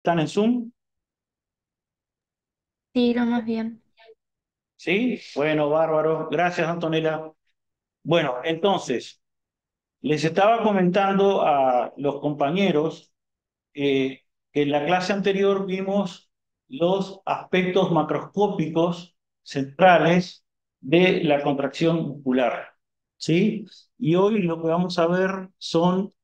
¿Están en Zoom? Sí, lo más bien. Sí. Bueno, bárbaro. Gracias, Antonella. Bueno, entonces, les estaba comentando a los compañeros que en la clase anterior vimos los aspectos macroscópicos centrales de la contracción muscular. ¿Sí? Y hoy lo que vamos a ver son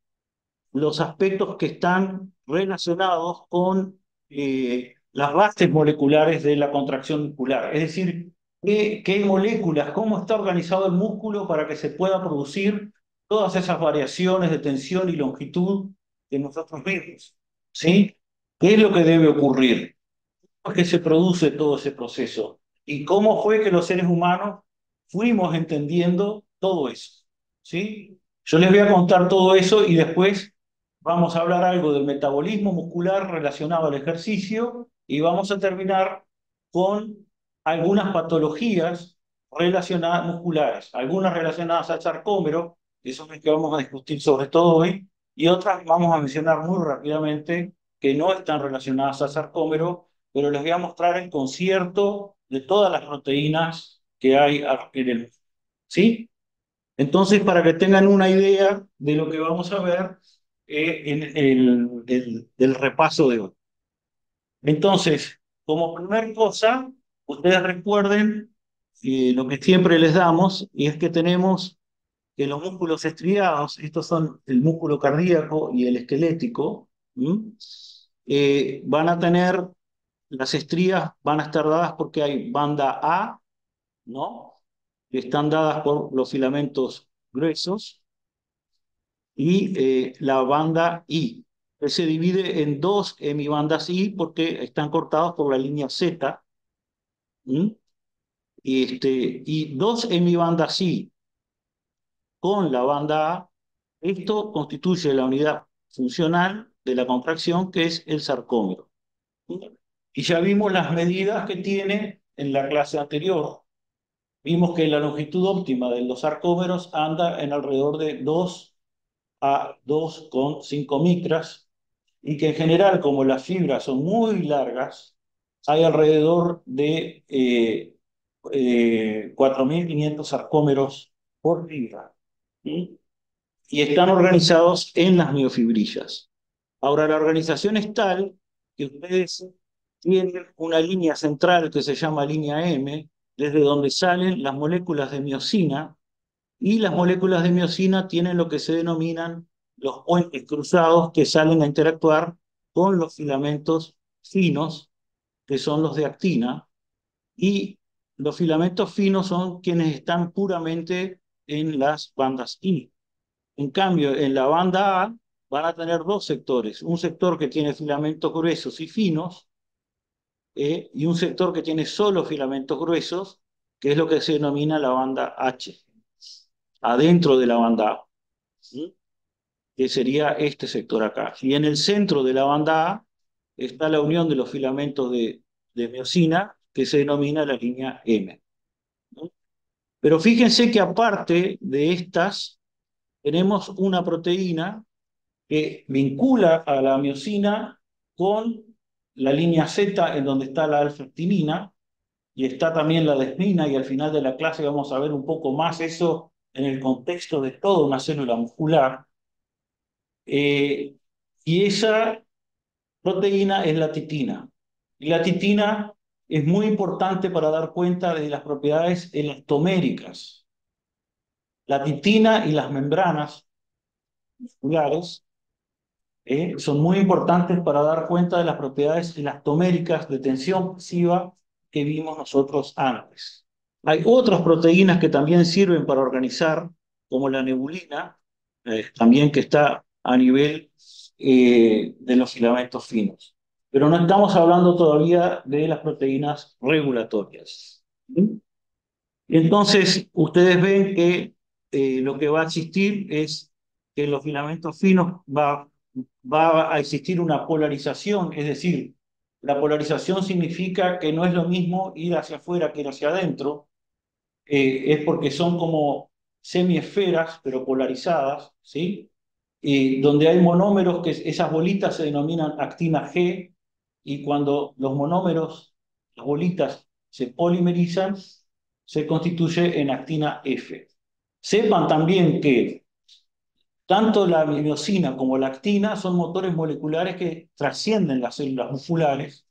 los aspectos que están relacionados con las bases moleculares de la contracción muscular. Es decir, qué moléculas, cómo está organizado el músculo para que se pueda producir todas esas variaciones de tensión y longitud que nosotros vemos. ¿Sí? ¿Qué es lo que debe ocurrir? ¿Cómo es que se produce todo ese proceso? ¿Y cómo fue que los seres humanos fuimos entendiendo todo eso? ¿Sí? Yo les voy a contar todo eso y después vamos a hablar algo del metabolismo muscular relacionado al ejercicio y vamos a terminar con algunas patologías relacionadas musculares, algunas relacionadas al sarcómero, que son las que vamos a discutir sobre todo hoy, y otras vamos a mencionar muy rápidamente que no están relacionadas al sarcómero, pero les voy a mostrar el concierto de todas las proteínas que hay en el músculo. ¿Sí? Entonces, para que tengan una idea de lo que vamos a ver en del repaso de hoy. Entonces, como primer cosa, ustedes recuerden lo que siempre les damos, y es que tenemos que los músculos estriados, estos son el músculo cardíaco y el esquelético, ¿m? Van a tener, las estrías van a estar dadas porque hay banda A, ¿no? Que están dadas por los filamentos gruesos, y la banda I, que se divide en dos hemibandas I porque están cortados por la línea Z, ¿m? Y dos hemibandas I con la banda A. Esto constituye la unidad funcional de la contracción, que es el sarcómero. Y ya vimos las medidas que tiene en la clase anterior. Vimos que la longitud óptima de los sarcómeros anda en alrededor de 2 a 2,5 micras, y que en general, como las fibras son muy largas, hay alrededor de 4.500 sarcómeros por fibra. ¿Sí? Y están organizados en las miofibrillas. Ahora, la organización es tal que ustedes tienen una línea central que se llama línea M, desde donde salen las moléculas de miosina, y las moléculas de miosina tienen lo que se denominan los puentes cruzados que salen a interactuar con los filamentos finos, que son los de actina, y los filamentos finos son quienes están puramente en las bandas I. En cambio, en la banda A van a tener dos sectores, un sector que tiene filamentos gruesos y finos, y un sector que tiene solo filamentos gruesos, que es lo que se denomina la banda H, adentro de la banda A, ¿sí? Que sería este sector acá. Y en el centro de la banda A está la unión de los filamentos de miosina, que se denomina la línea M, ¿no? Pero fíjense que aparte de estas, tenemos una proteína que vincula a la miosina con la línea Z, en donde está la alfa-actinina, y está también la desmina, y al final de la clase vamos a ver un poco más eso en el contexto de toda una célula muscular. Eh, y esa proteína es la titina. Y la titina es muy importante para dar cuenta de las propiedades elastoméricas. La titina y las membranas musculares son muy importantes para dar cuenta de las propiedades elastoméricas de tensión pasiva que vimos nosotros antes. Hay otras proteínas que también sirven para organizar, como la nebulina, también que está a nivel de los filamentos finos. Pero no estamos hablando todavía de las proteínas regulatorias. ¿Sí? Entonces, ustedes ven que lo que va a existir es que en los filamentos finos va a existir una polarización, es decir, la polarización significa que no es lo mismo ir hacia afuera que ir hacia adentro, es porque son como semiesferas, pero polarizadas, ¿sí? Donde hay monómeros, que esas bolitas se denominan actina G, y cuando los monómeros, las bolitas, se polimerizan, se constituye en actina F. Sepan también que tanto la miosina como la actina son motores moleculares que trascienden las células musculares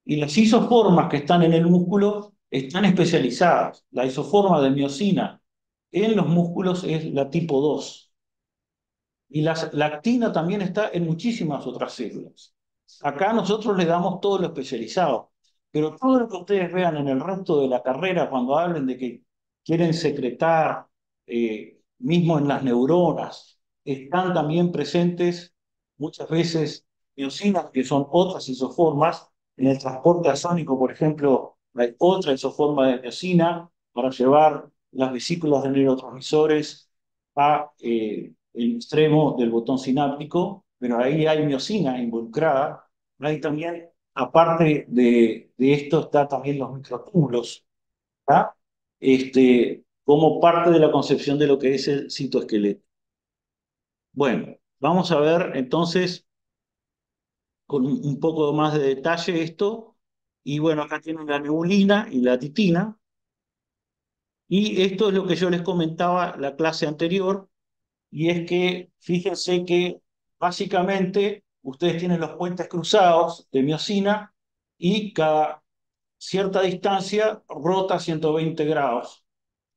y las isoformas que están en el músculo están especializadas. La isoforma de miosina en los músculos es la tipo 2 y la actina también está en muchísimas otras células. Acá nosotros le damos todo lo especializado, pero todo lo que ustedes vean en el resto de la carrera cuando hablen de que quieren secretar, mismo en las neuronas, están también presentes muchas veces miosinas, que son otras isoformas. En el transporte axónico, por ejemplo, hay otra isoforma de miosina para llevar las vesículas de neurotransmisores a el extremo del botón sináptico, pero ahí hay miosina involucrada. Hay también, aparte de esto, está también los microtúbulos, ¿tá? Como parte de la concepción de lo que es el citoesqueleto. Bueno, vamos a ver entonces con un poco más de detalle esto. Y bueno, acá tienen la neulina y la titina. Y esto es lo que yo les comentaba la clase anterior, y es que fíjense que básicamente ustedes tienen los puentes cruzados de miosina y cada cierta distancia rota 120 grados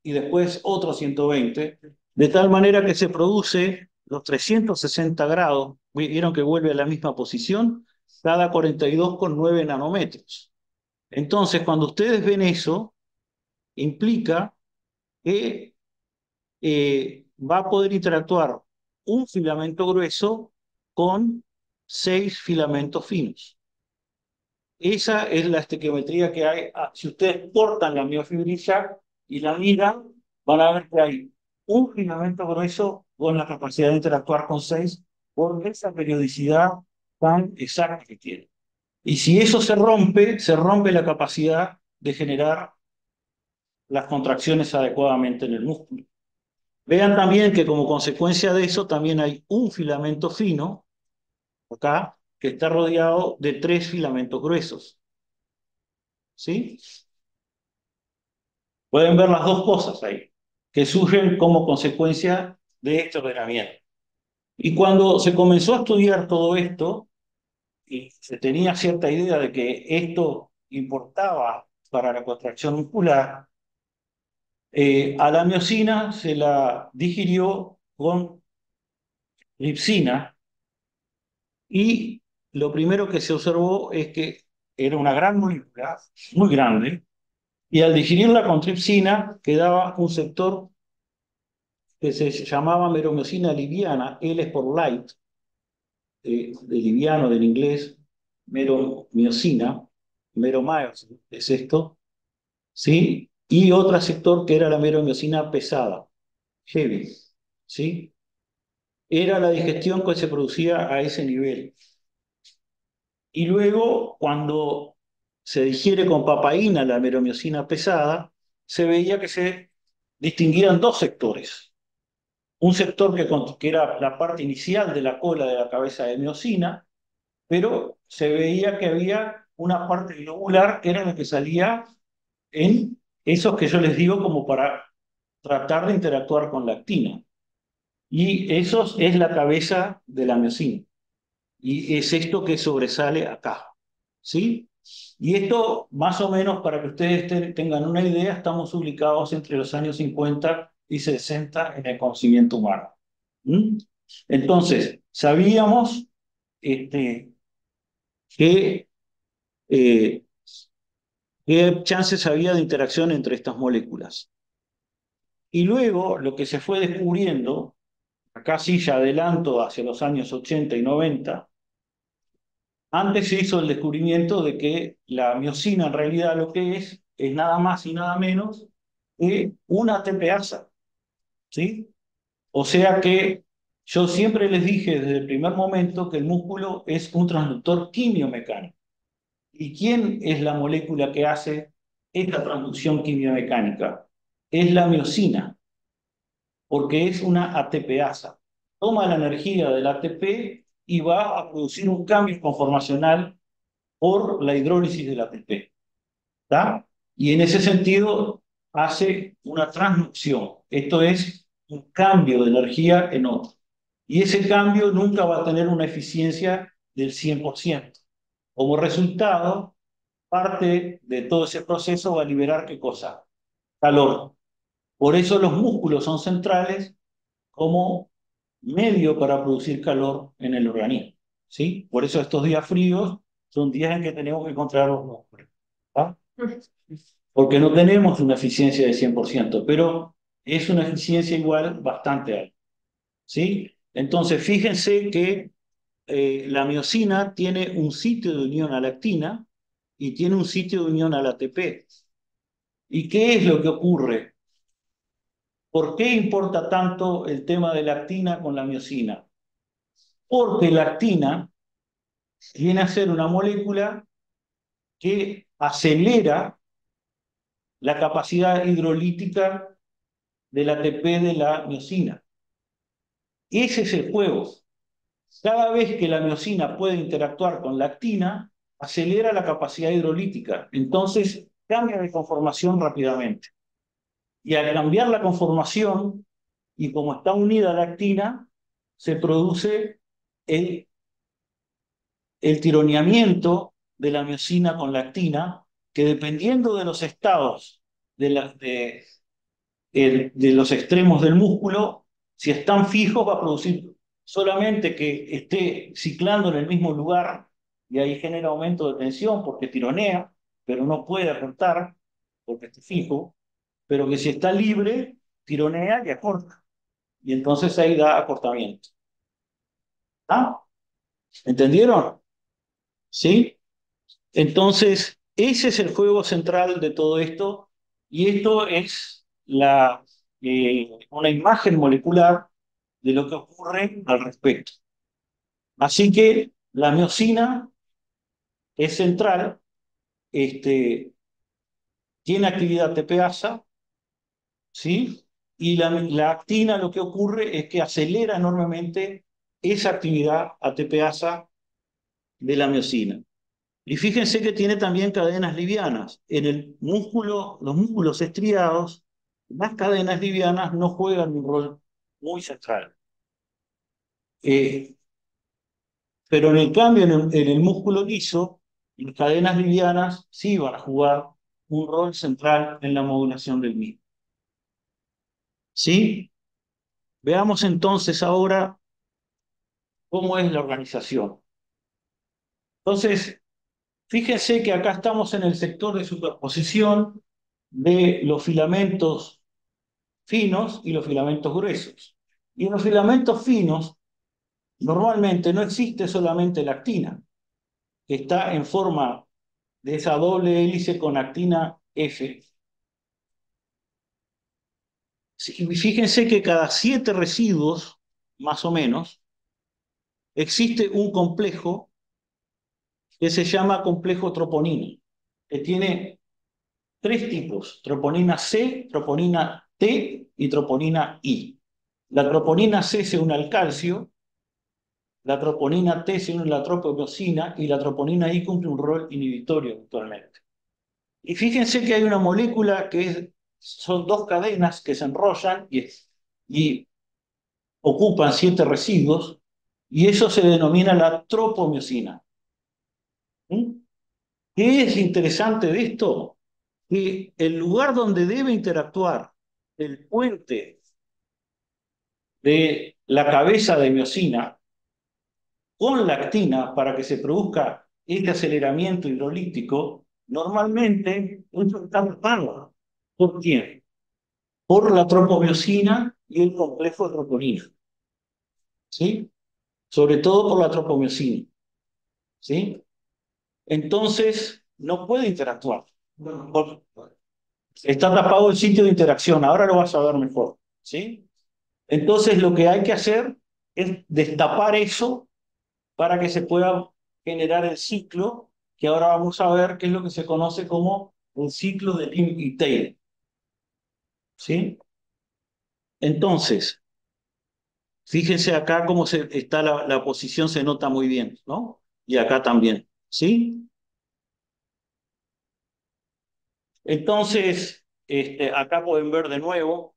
y después otros 120, de tal manera que se produce los 360 grados, vieron que vuelve a la misma posición, cada 42,9 nanómetros. Entonces, cuando ustedes ven eso, implica que va a poder interactuar un filamento grueso con 6 filamentos finos. Esa es la estequiometría que hay. Si ustedes cortan la miofibrilla y la miran, van a ver que hay un filamento grueso con la capacidad de interactuar con 6 por esa periodicidad tan exacta que tiene. Y si eso se rompe la capacidad de generar las contracciones adecuadamente en el músculo. Vean también que como consecuencia de eso también hay un filamento fino, acá, que está rodeado de 3 filamentos gruesos. ¿Sí? Pueden ver las dos cosas ahí, que surgen como consecuencia de este ordenamiento. Y cuando se comenzó a estudiar todo esto, y se tenía cierta idea de que esto importaba para la contracción muscular, a la miosina se la digirió con tripsina. Y lo primero que se observó es que era una gran molécula, muy grande, y al digerirla con tripsina quedaba un sector que se llamaba meromiosina liviana, L es por light, de liviano del inglés, meromiosina, meromyosin es esto, ¿sí? Y otro sector que era la meromiosina pesada, heavy, ¿sí? Era la digestión que se producía a ese nivel. Y luego, cuando se digiere con papaína la meromiosina pesada, se veía que se distinguían dos sectores. Un sector que era la parte inicial de la cola de la cabeza de miosina, pero se veía que había una parte globular que era la que salía en esos que yo les digo como para tratar de interactuar con la actina. Y eso es la cabeza de la miosina. Y es esto que sobresale acá. ¿Sí? Y esto, más o menos, para que ustedes tengan una idea, estamos ubicados entre los años 50 y 60 en el conocimiento humano. ¿Mm? Entonces, sabíamos que, eh, qué chances había de interacción entre estas moléculas. Y luego, lo que se fue descubriendo, acá sí ya adelanto hacia los años 80 y 90, antes se hizo el descubrimiento de que la miosina en realidad lo que es nada más y nada menos que una ATPasa, ¿sí? O sea que yo siempre les dije desde el primer momento que el músculo es un transductor quimiomecánico. ¿Y quién es la molécula que hace esta transducción quimiomecánica? Es la miosina, porque es una ATPasa. Toma la energía del ATP y va a producir un cambio conformacional por la hidrólisis del ATP. ¿Tá? Y en ese sentido hace una transducción. Esto es un cambio de energía en otro. Y ese cambio nunca va a tener una eficiencia del 100%. Como resultado, parte de todo ese proceso va a liberar ¿qué cosa? Calor. Por eso los músculos son centrales como medio para producir calor en el organismo. ¿Sí? Por eso estos días fríos son días en que tenemos que contraer los músculos. ¿Tá? Porque no tenemos una eficiencia de 100%, pero es una eficiencia igual bastante alta. ¿Sí? Entonces, fíjense que la miosina tiene un sitio de unión a la actina y tiene un sitio de unión al ATP. ¿Y qué es lo que ocurre? ¿Por qué importa tanto el tema de la actina con la miosina? Porque la actina viene a ser una molécula que acelera la capacidad hidrolítica del ATP de la miosina. Ese es el juego. Cada vez que la miosina puede interactuar con la actina, acelera la capacidad hidrolítica. Entonces, cambia de conformación rápidamente. Y al cambiar la conformación, y como está unida a la actina, se produce el, el tironeamiento de la miosina con la actina, que dependiendo de los estados de los extremos del músculo, si están fijos va a producir solamente que esté ciclando en el mismo lugar y ahí genera aumento de tensión porque tironea, pero no puede acortar porque está fijo, pero que si está libre, tironea y acorta. Y entonces ahí da acortamiento. ¿Ah? ¿Entendieron? ¿Sí? Entonces, ese es el juego central de todo esto, y esto es una imagen molecular de lo que ocurre al respecto. Así que la miosina es central, tiene actividad TPasa, ¿sí? Y la actina lo que ocurre es que acelera enormemente esa actividad ATPasa de la miosina. Y fíjense que tiene también cadenas livianas. En el músculo, los músculos estriados, las cadenas livianas no juegan un rol muy central. Eh, pero en el cambio, en el músculo liso, las cadenas livianas sí van a jugar un rol central en la modulación del mismo. ¿Sí? Veamos entonces ahora cómo es la organización. Entonces, fíjense que acá estamos en el sector de superposición de los filamentos finos y los filamentos gruesos. Y en los filamentos finos, normalmente no existe solamente la actina, que está en forma de esa doble hélice con actina F. Fíjense que cada 7 residuos, más o menos, existe un complejo que se llama complejo troponina, que tiene 3 tipos: troponina C, troponina T y troponina I. La troponina C se une al calcio, la troponina T se une a la tropomosina y la troponina I cumple un rol inhibitorio actualmente. Y fíjense que hay una molécula son 2 cadenas que se enrollan y ocupan 7 residuos, y eso se denomina la tropomiosina. ¿Mm? ¿Qué es interesante de esto? Que el lugar donde debe interactuar el puente de la cabeza de miosina con la actina para que se produzca este aceleramiento hidrolítico, normalmente esto está tapado. ¿Por quién? Por la tropomiosina y el complejo de troponina. ¿Sí? Sobre todo por la tropomiosina. ¿Sí? Entonces, no puede interactuar. Está tapado el sitio de interacción. Ahora lo vas a ver mejor. ¿Sí? Entonces, lo que hay que hacer es destapar eso para que se pueda generar el ciclo, que ahora vamos a ver qué es lo que se conoce como un ciclo de Lim y Taylor. ¿Sí? Entonces, fíjense acá cómo está la posición, se nota muy bien, ¿no? Y acá también, ¿sí? Entonces, acá pueden ver de nuevo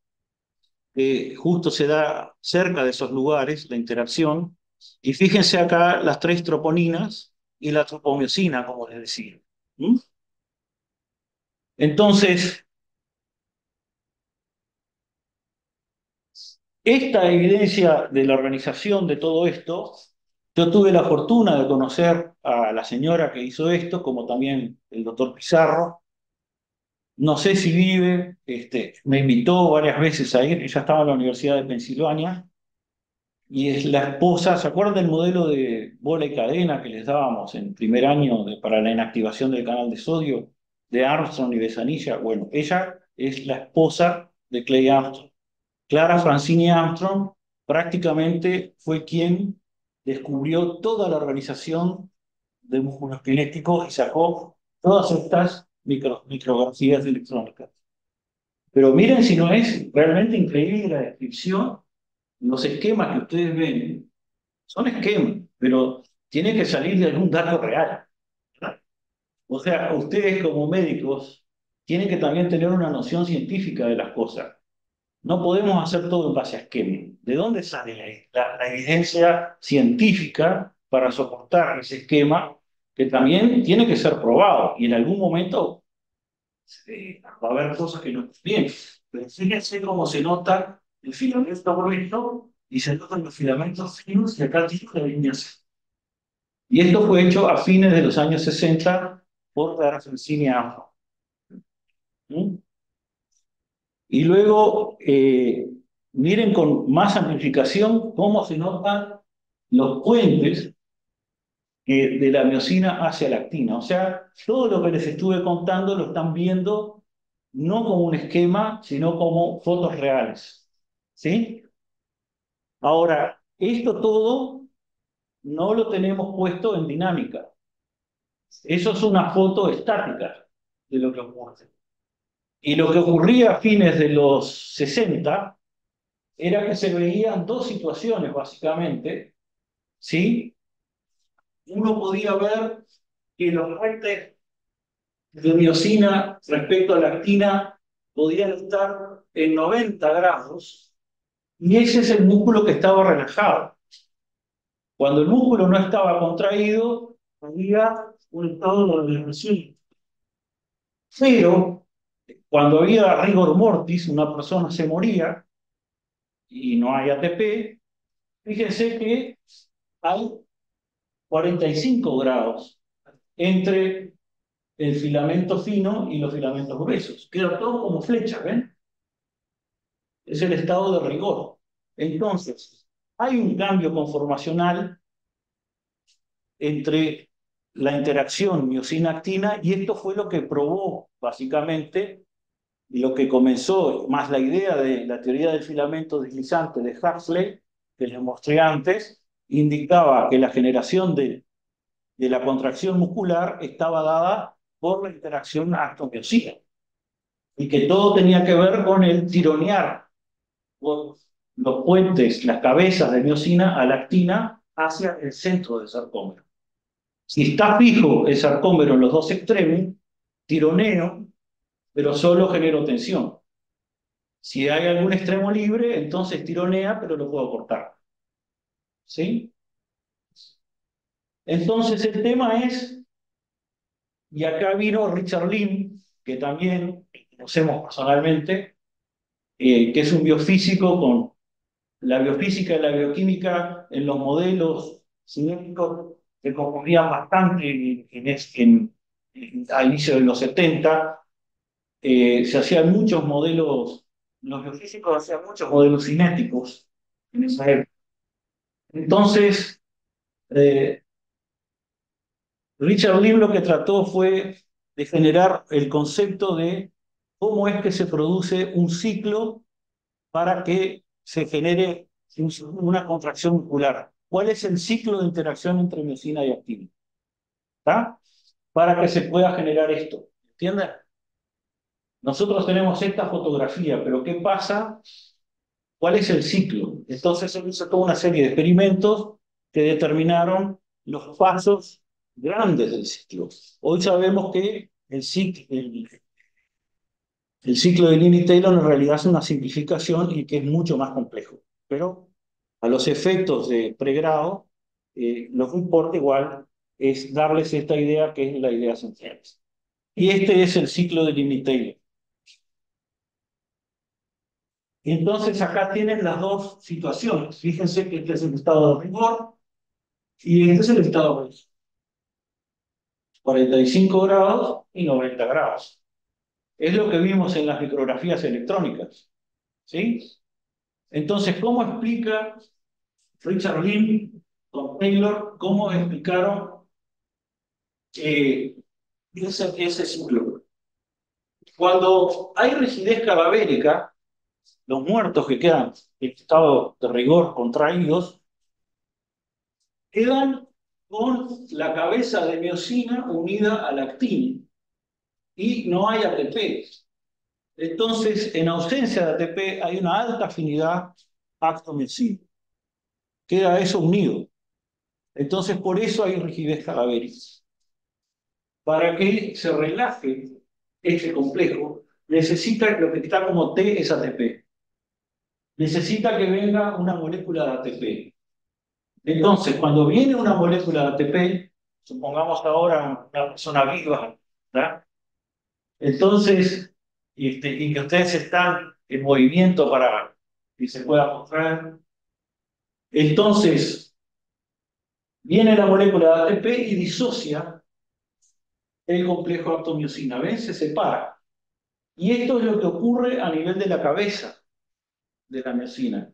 que justo se da cerca de esos lugares la interacción. Y fíjense acá las tres troponinas y la tropomiosina, como les decía. ¿Mm? Entonces, esta evidencia de la organización de todo esto, yo tuve la fortuna de conocer a la señora que hizo esto, como también el doctor Pizarro. No sé si vive, me invitó varias veces a ir, ella estaba en la Universidad de Pensilvania, y es la esposa. ¿Se acuerdan del modelo de bola y cadena que les dábamos en primer año para la inactivación del canal de sodio de Armstrong y Bessanilla? Bueno, ella es la esposa de Clay Armstrong. Clara Francini Armstrong prácticamente fue quien descubrió toda la organización de músculos esqueléticos y sacó todas estas micrografías electrónicas. Pero miren si no es realmente increíble la descripción. Los esquemas que ustedes ven son esquemas, pero tienen que salir de algún dato real, ¿verdad? O sea, ustedes como médicos tienen que también tener una noción científica de las cosas. No podemos hacer todo en base a esquemas. ¿De dónde sale la evidencia científica para soportar ese esquema que también tiene que ser probado? Y en algún momento va a haber cosas que no están bien. Pero fíjense cómo se nota el filamento grueso y se notan los filamentos finos y acá tiene la líneas. Y esto fue hecho a fines de los años 60 por Francini Armstrong. ¿Mm? Y luego, miren con más amplificación cómo se notan los puentes de la miosina hacia la actina. O sea, todo lo que les estuve contando lo están viendo no como un esquema, sino como fotos reales. ¿Sí? Ahora, esto todo no lo tenemos puesto en dinámica. Eso es una foto estática de lo que ocurre. Y lo que ocurría a fines de los 60 era que se veían dos situaciones, básicamente, ¿sí? Uno podía ver que los puentes de miosina respecto a la actina podían estar en 90 grados, y ese es el músculo que estaba relajado. Cuando el músculo no estaba contraído, había un estado de relajación. Pero cuando había rigor mortis, una persona se moría y no hay ATP, fíjense que hay 45 grados entre el filamento fino y los filamentos gruesos. Queda todo como flechas, ¿ven? Es el estado de rigor. Entonces, hay un cambio conformacional entre la interacción miosina-actina, y esto fue lo que probó básicamente, y lo que comenzó más la idea de la teoría del filamento deslizante de Huxley, que les mostré antes, indicaba que la generación de la contracción muscular estaba dada por la interacción actomiosina, y que todo tenía que ver con el tironear por los puentes, las cabezas de miosina a la actina hacia el centro del sarcómero. Si está fijo el sarcómero en los dos extremos, tironeo, pero solo genero tensión. Si hay algún extremo libre, entonces tironea, pero lo puedo cortar. ¿Sí? Entonces el tema es, y acá vino Richard Lim, que también conocemos personalmente, que es un biofísico con la biofísica y la bioquímica en los modelos cinéticos que concurrían bastante a inicios de los 70. Se hacían muchos modelos, los biofísicos hacían muchos modelos cinéticos en esa época. Entonces, eh, Richard Lim lo que trató fue de generar el concepto de cómo es que se produce un ciclo para que se genere una contracción muscular. ¿Cuál es el ciclo de interacción entre miosina y actina? ¿Está? Para que se pueda generar esto. ¿Entienden? Nosotros tenemos esta fotografía, pero ¿qué pasa? ¿Cuál es el ciclo? Entonces se hizo toda una serie de experimentos que determinaron los pasos grandes del ciclo. Hoy sabemos que el ciclo, El ciclo de Lilly-Taylor en realidad es una simplificación y que es mucho más complejo. Pero a los efectos de pregrado, lo que importa igual es darles esta idea que es la idea central. Y este es el ciclo de Lilly-Taylor. Entonces acá tienen las dos situaciones. Fíjense que este es el estado de rigor y este es el estado de 45 grados y 90 grados. Es lo que vimos en las micrografías electrónicas. ¿Sí? Entonces, ¿cómo explica Richard Lynn con Taylor, cómo explicaron ese ciclo? Cuando hay rigidez cadavérica, los muertos que quedan en estado de rigor contraídos, quedan con la cabeza de miosina unida a la actina y no hay ATP. Entonces, en ausencia de ATP hay una alta afinidad acto-miosina. Queda eso unido. Entonces, por eso hay rigidez cadavérica. Para que se relaje este complejo, necesita lo que está como T es ATP. Necesita que venga una molécula de ATP. Entonces, cuando viene una molécula de ATP, supongamos ahora una persona viva, ¿verdad? Entonces, y que ustedes están en movimiento para que se pueda mostrar, entonces viene la molécula de ATP y disocia el complejo actomiosina. ¿Ven? Se separa. Y esto es lo que ocurre a nivel de la cabeza de la miosina.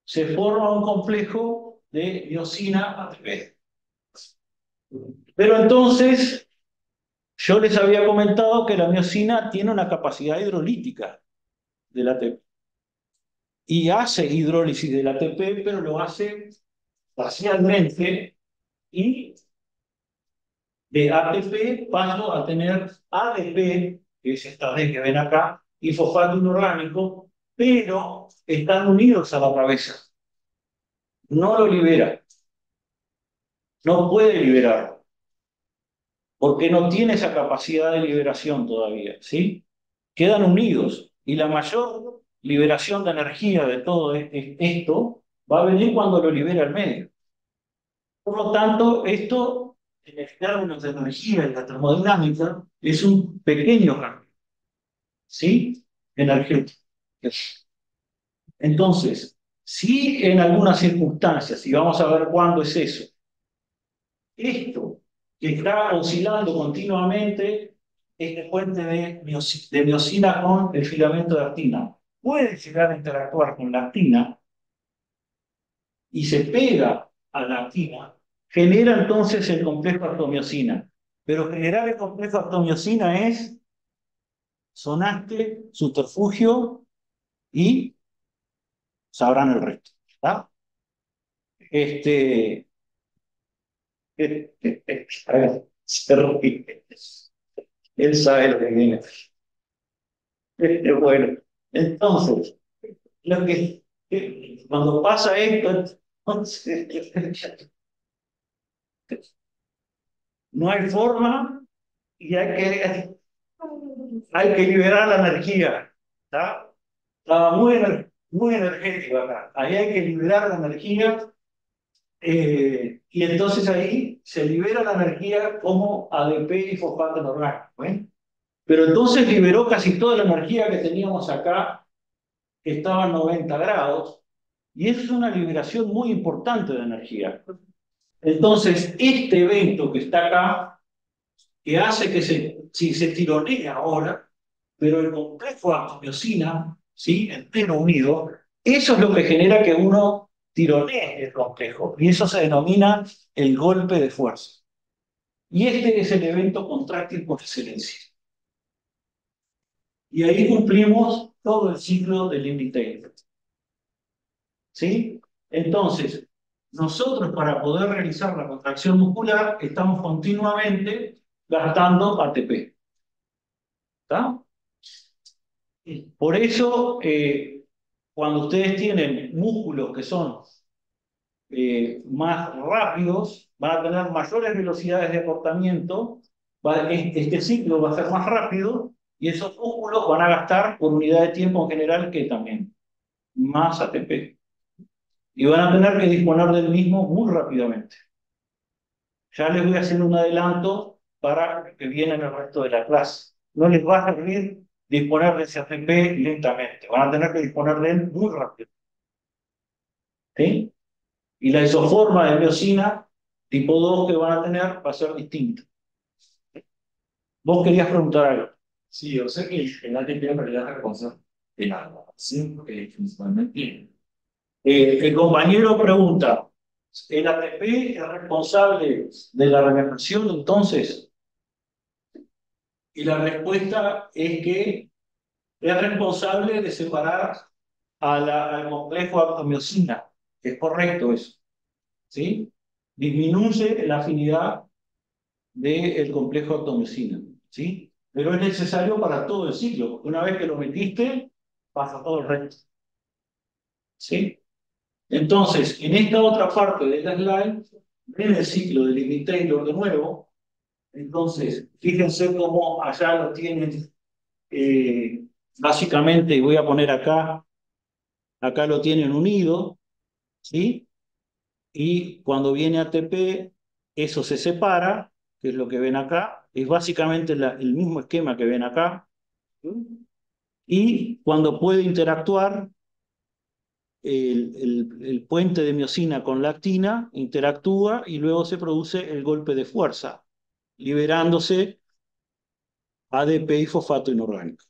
Se forma un complejo de miosina ATP. Pero entonces, yo les había comentado que la miosina tiene una capacidad hidrolítica del ATP. Y hace hidrólisis del ATP, pero lo hace parcialmente y de ATP paso a tener ADP, que es esta D que ven acá, y fosfato inorgánico, pero están unidos a la cabeza. No lo libera, no puede liberarlo, porque no tiene esa capacidad de liberación todavía, ¿sí? Quedan unidos y la mayor liberación de energía de todo esto va a venir cuando lo libera el medio. Por lo tanto, esto, en términos de energía y la termodinámica, es un pequeño cambio, ¿sí? Energético. Entonces, si en algunas circunstancias, y vamos a ver cuándo es eso, esto que está oscilando continuamente, este puente de miosina con el filamento de actina, puede llegar a interactuar con la actina y se pega a la actina, genera entonces el complejo actomiosina. Pero generar el complejo actomiosina es sonaste, subterfugio y sabrán el resto. ¿Está? Este, se ríe. Él sabe lo que viene. Bueno, entonces, cuando pasa esto, entonces, no hay forma y hay que liberar la energía. ¿Está? Estaba muy energético acá. Ahí hay que liberar la energía y entonces ahí se libera la energía como ADP y fosfato orgánico. ¿Eh? Pero entonces liberó casi toda la energía que teníamos acá, que estaba a 90 grados, y eso es una liberación muy importante de energía. Entonces, este evento que está acá, que hace que si se tironee ahora, pero el complejo actomiosina, ¿sí? Entero unido, eso es lo que genera que uno tironee el complejo, y eso se denomina el golpe de fuerza. Y este es el evento contráctil por excelencia. Y ahí cumplimos todo el ciclo del Lilly-Taylor. ¿Sí? Entonces, nosotros para poder realizar la contracción muscular estamos continuamente gastando ATP. ¿Está? Por eso, cuando ustedes tienen músculos que son más rápidos, van a tener mayores velocidades de acortamiento, este ciclo va a ser más rápido Y esos músculos van a gastar por unidad de tiempo en general que también, más ATP. Y van a tener que disponer del mismo muy rápidamente. Ya les voy a hacer un adelanto para que viene en el resto de la clase. No les va a servir disponer de ese ATP lentamente, van a tener que disponer de él muy rápido. ¿Sí? Y la isoforma de miosina tipo 2 que van a tener va a ser distinta. Vos querías preguntar algo. Sí, yo sé que el ATP en realidad es responsable de la adaptación que principalmente. El compañero pregunta, ¿el ATP es responsable de la regeneración entonces? Y la respuesta es que es responsable de separar al complejo actomiosina. Es correcto eso, ¿sí? Disminuye la afinidad del complejo actomiosina, ¿sí? Pero es necesario para todo el ciclo, porque una vez que lo metiste, pasa todo el resto, ¿sí? Entonces, en esta otra parte de la slide, ven el ciclo de Levy Taylor de nuevo. Entonces, fíjense cómo allá lo tienen, básicamente, y voy a poner acá lo tienen unido, ¿sí? Y cuando viene ATP, eso se separa, que es lo que ven acá, es básicamente el mismo esquema que ven acá, ¿sí? Y cuando puede interactuar, el puente de miosina con lactina interactúa y luego se produce el golpe de fuerza, liberándose ADP y fosfato inorgánico.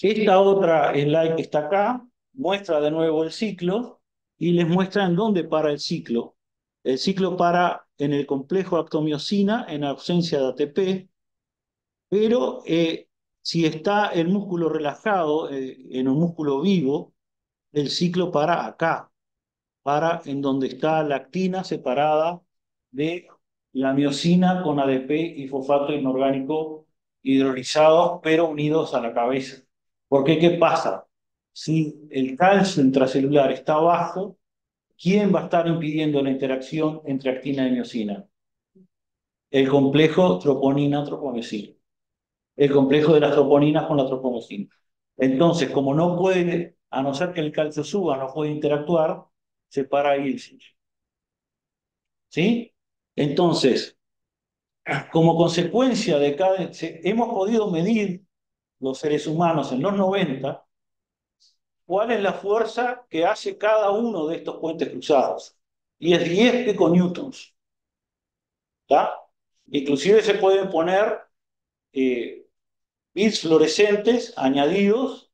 Esta otra slide que está acá muestra de nuevo el ciclo y les muestra en dónde para el ciclo. El ciclo para en el complejo actomiosina en ausencia de ATP, pero si está el músculo relajado en un músculo vivo, el ciclo para acá, para en donde está la actina separada de la miosina con ADP y fosfato inorgánico hidrolizados, pero unidos a la cabeza. Porque, ¿qué pasa? Si el calcio intracelular está bajo, ¿quién va a estar impidiendo la interacción entre actina y miosina? El complejo troponina-tropomesina. El complejo de las troponinas con la tropomesina. Entonces, como no puede, a no ser que el calcio suba, no puede interactuar, se para ahí el ciclo. ¿Sí? Entonces, como consecuencia de hemos podido medir los seres humanos en los 90 cuál es la fuerza que hace cada uno de estos puentes cruzados. Y es 10 piconewtons. ¿Está? Inclusive se pueden poner eh, bits fluorescentes añadidos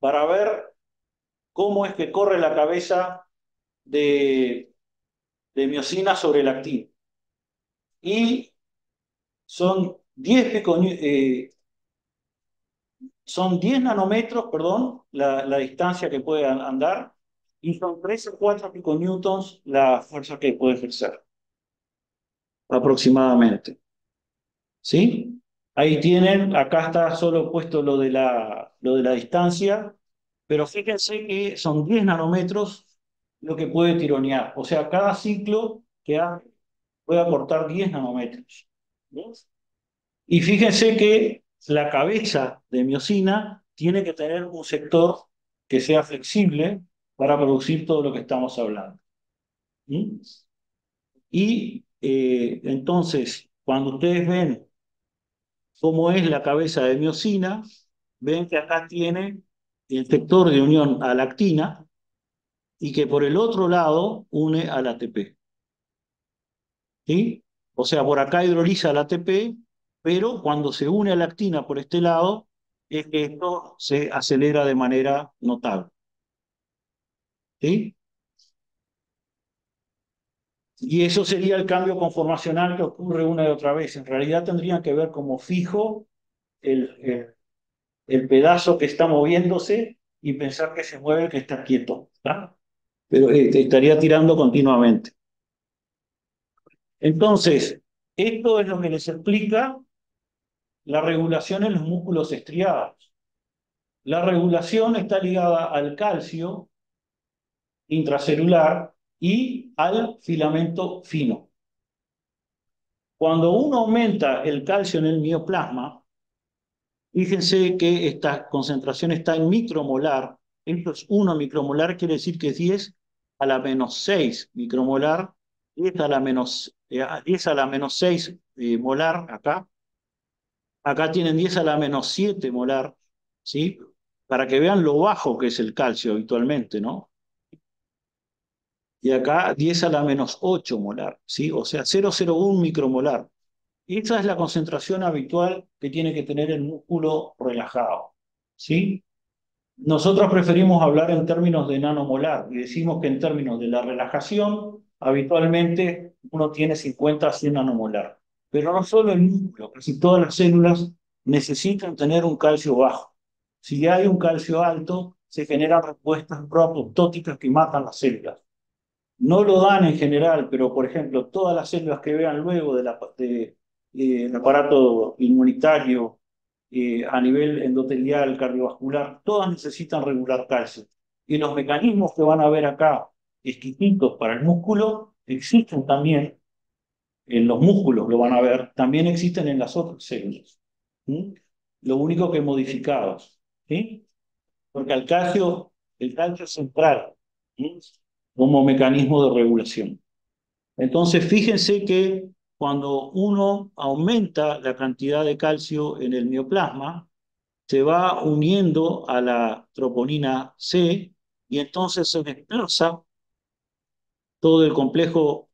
para ver cómo es que corre la cabeza de miosina sobre la actina. Y son 10 son 10 nanómetros, perdón, la distancia que puede andar, y son 3 o 4 piconewtons la fuerza que puede ejercer, aproximadamente. ¿Sí? Ahí tienen, acá está solo puesto lo de la distancia, pero fíjense que son 10 nanómetros lo que puede tironear. O sea, cada ciclo que hace puede aportar 10 nanómetros. ¿Ves? Y fíjense que la cabeza de miosina tiene que tener un sector que sea flexible para producir todo lo que estamos hablando. ¿Sí? Y entonces, cuando ustedes ven cómo es la cabeza de miosina, ven que acá tiene el sector de unión a la actina y que por el otro lado une al ATP. ¿Sí? O sea, por acá hidroliza el ATP, pero cuando se une a la actina por este lado, es que esto se acelera de manera notable. ¿Sí? Y eso sería el cambio conformacional que ocurre una y otra vez. En realidad tendrían que ver como fijo el, el, el pedazo que está moviéndose y pensar que se mueve el que está quieto. ¿Tá? Pero estaría tirando continuamente. Entonces, esto es lo que les explica la regulación en los músculos estriados. La regulación está ligada al calcio intracelular y al filamento fino. Cuando uno aumenta el calcio en el mioplasma, fíjense que esta concentración está en micromolar. Esto es 1 micromolar, quiere decir que es 10 a la menos 6 micromolar, 10 a la menos, 10 a la menos 6 molar acá. Acá tienen 10 a la menos 7 molar, ¿sí? Para que vean lo bajo que es el calcio habitualmente, ¿no? Y acá 10 a la menos 8 molar, ¿sí? O sea, 0,01 micromolar. Esa es la concentración habitual que tiene que tener el músculo relajado, ¿sí? Nosotros preferimos hablar en términos de nanomolar y decimos que en términos de la relajación, habitualmente uno tiene 50 a 100 nanomolar. Pero no solo el músculo, casi todas las células necesitan tener un calcio bajo. Si hay un calcio alto, se generan respuestas proapoptóticas que matan las células. No lo dan en general, pero por ejemplo, todas las células que vean luego el aparato inmunitario a nivel endotelial, cardiovascular, todas necesitan regular calcio. Y los mecanismos que van a ver acá, exquisitos para el músculo, existen también en los músculos, lo van a ver, también existen en las otras células. ¿Sí? Lo único que modificados. ¿Sí? Porque el calcio es central, ¿sí? Como mecanismo de regulación. Entonces, fíjense que cuando uno aumenta la cantidad de calcio en el mioplasma, se va uniendo a la troponina C y entonces se desplaza todo el complejo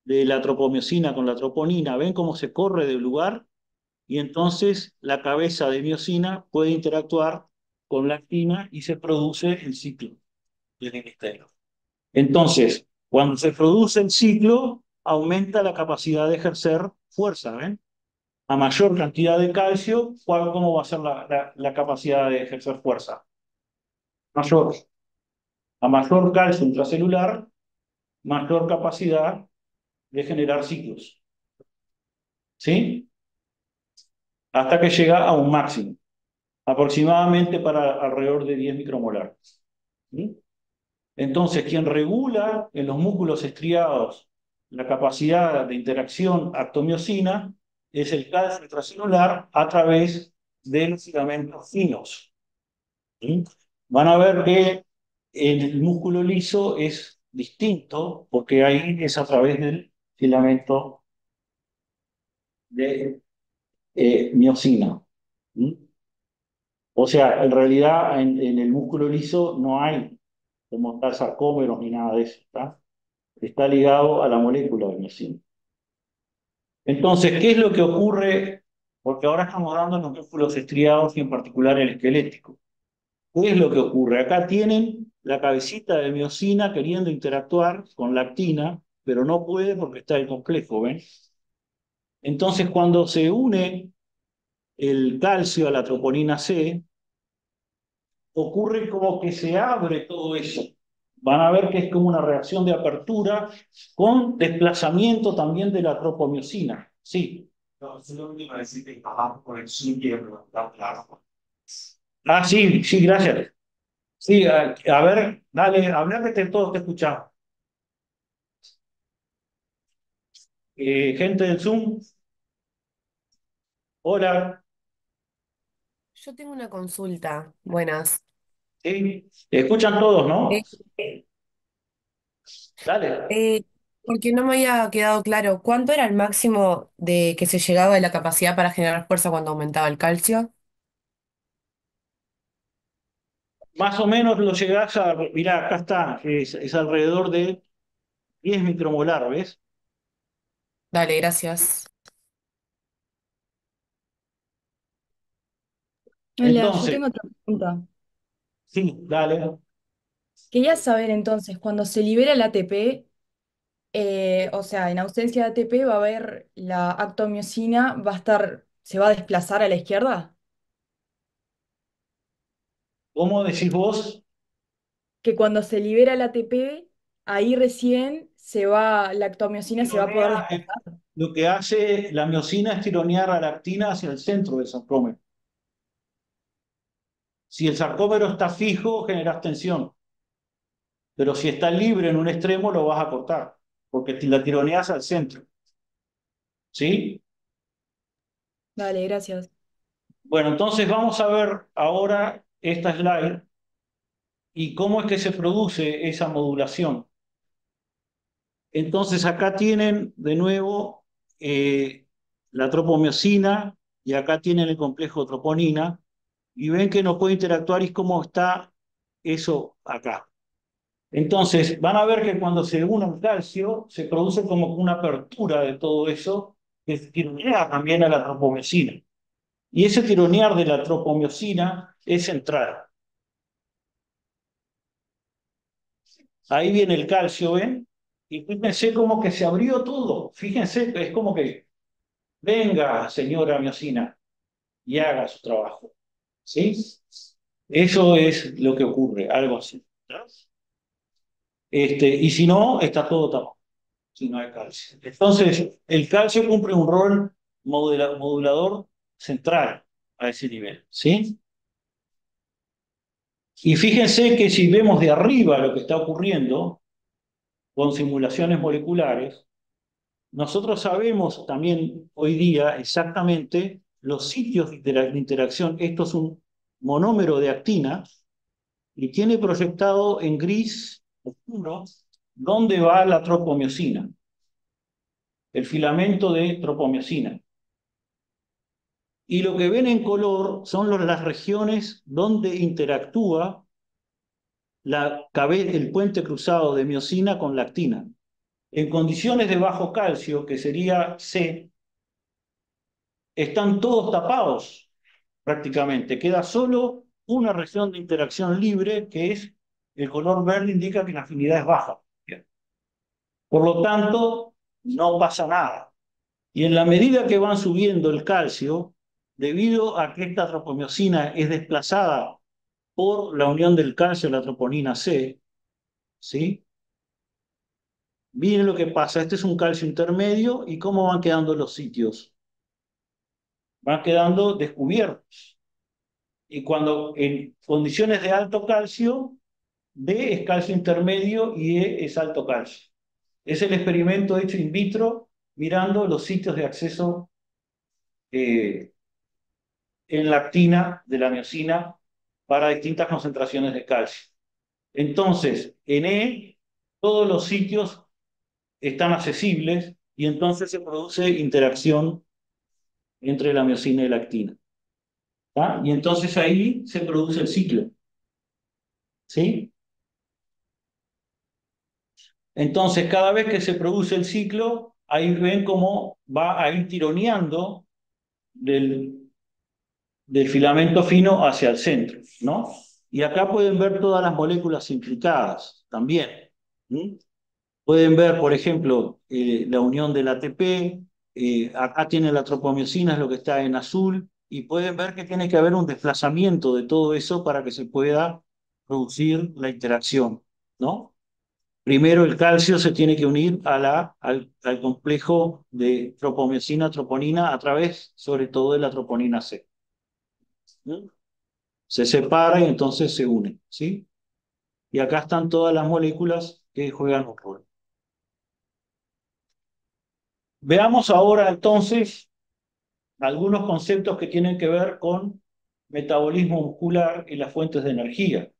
de la tropomiosina con la troponina. ¿Ven cómo se corre del lugar? Y entonces la cabeza de miosina puede interactuar con la actina y se produce el ciclo del ministerio. Entonces, cuando se produce el ciclo, aumenta la capacidad de ejercer fuerza, ¿ven? A mayor cantidad de calcio, ¿cómo va a ser la capacidad de ejercer fuerza? Mayor. A mayor calcio intracelular, mayor capacidad de generar ciclos. ¿Sí? Hasta que llega a un máximo, aproximadamente para alrededor de 10 micromolar. ¿Sí? Entonces, quien regula en los músculos estriados la capacidad de interacción actomiosina es el calcio intracelular a través de los filamentos finos. ¿Sí? Van a ver que el músculo liso es distinto porque ahí es a través del filamento de miosina. ¿Mm? O sea, en realidad en el músculo liso no hay como tal sarcómeros ni nada de eso. Está ligado a la molécula de miosina. Entonces, ¿qué es lo que ocurre? Porque ahora estamos dando los músculos estriados y en particular el esquelético. ¿Qué es lo que ocurre? Acá tienen la cabecita de miosina queriendo interactuar con la actina, pero no puede porque está el complejo, ¿ven? Entonces, cuando se une el calcio a la troponina C, ocurre como que se abre todo eso. Van a ver que es como una reacción de apertura con desplazamiento también de la tropomiosina. Sí. No, solo me iba a decir que abajo por el sitio, pero está claro. Ah, sí, sí, gracias. Sí, a ver, dale, habla que todos te escuchamos. Gente del Zoom, hola. Yo tengo una consulta. Buenas. Sí, te escuchan todos, ¿no? Eh, Dale. eh, Porque no me había quedado claro, ¿cuánto era el máximo de que se llegaba de la capacidad para generar fuerza cuando aumentaba el calcio? Más o menos lo llegás a, mirá, acá está, es alrededor de 10 micromolar, ¿ves? Dale, gracias. Hola, yo Entonces, tengo otra pregunta. sí, dale. Quería saber entonces, cuando se libera el ATP, o sea, en ausencia de ATP va a haber la actomiosina, se va a desplazar a la izquierda, ¿Cómo decís vos? que cuando se libera el ATP, ahí recién la actomiosina se va a poder Tironea, desplazar. lo que hace la miosina es tironear a la actina hacia el centro del sarcómero. Si el sarcómero está fijo, generas tensión. Pero si está libre en un extremo, lo vas a cortar, porque la tironeas al centro. ¿sí? Dale, gracias. Bueno, entonces vamos a ver ahora esta slide y cómo es que se produce esa modulación. Entonces acá tienen de nuevo la tropomiosina y acá tienen el complejo troponina y ven que no puede interactuar y cómo está eso acá. Entonces van a ver que cuando se une el calcio se produce como una apertura de todo eso que tironea también a la tropomiosina. Y ese tironear de la tropomiosina es central. Ahí viene el calcio, ¿ven? Y fíjense como que se abrió todo. Fíjense, es como que venga, señora miosina, y haga su trabajo. ¿Sí? Eso es lo que ocurre, algo así. ¿No? Y si no, está todo tapado, si no hay calcio. Entonces, el calcio cumple un rol modulador central a ese nivel. ¿Sí? Y fíjense que si vemos de arriba lo que está ocurriendo con simulaciones moleculares, nosotros sabemos también hoy día exactamente los sitios de interacción. Esto es un monómero de actina y tiene proyectado en gris oscuro dónde va la tropomiosina, el filamento de tropomiosina. Y lo que ven en color son las regiones donde interactúa el puente cruzado de miosina con lactina. En condiciones de bajo calcio, que sería C, están todos tapados prácticamente. Queda solo una región de interacción libre, que es el color verde, indica que la afinidad es baja. Por lo tanto, no pasa nada. Y en la medida que van subiendo el calcio, debido a que esta tropomiosina es desplazada por la unión del calcio a la troponina C, ¿sí? Miren lo que pasa. Este es un calcio intermedio y cómo van quedando los sitios. Van quedando descubiertos. Y cuando en condiciones de alto calcio, D es calcio intermedio y E es alto calcio. Es el experimento hecho in vitro mirando los sitios de acceso en la actina de la miosina para distintas concentraciones de calcio. Entonces, en E, todos los sitios están accesibles y entonces se produce interacción entre la miosina y la actina. ¿Tá? Y entonces ahí se produce el ciclo. ¿Sí? Entonces, cada vez que se produce el ciclo, ahí ven cómo va a ir tironeando del filamento fino hacia el centro, ¿no? Y acá pueden ver todas las moléculas implicadas también. ¿Sí? Pueden ver, por ejemplo, la unión del ATP, acá tiene la tropomiosina, es lo que está en azul, y pueden ver que tiene que haber un desplazamiento de todo eso para que se pueda producir la interacción, ¿no? Primero el calcio se tiene que unir al complejo de tropomiosina, troponina, a través, sobre todo, de la troponina C. ¿Sí? Se separa y entonces se une, ¿sí? Y acá están todas las moléculas que juegan un rol. Veamos ahora entonces algunos conceptos que tienen que ver con metabolismo muscular y las fuentes de energía.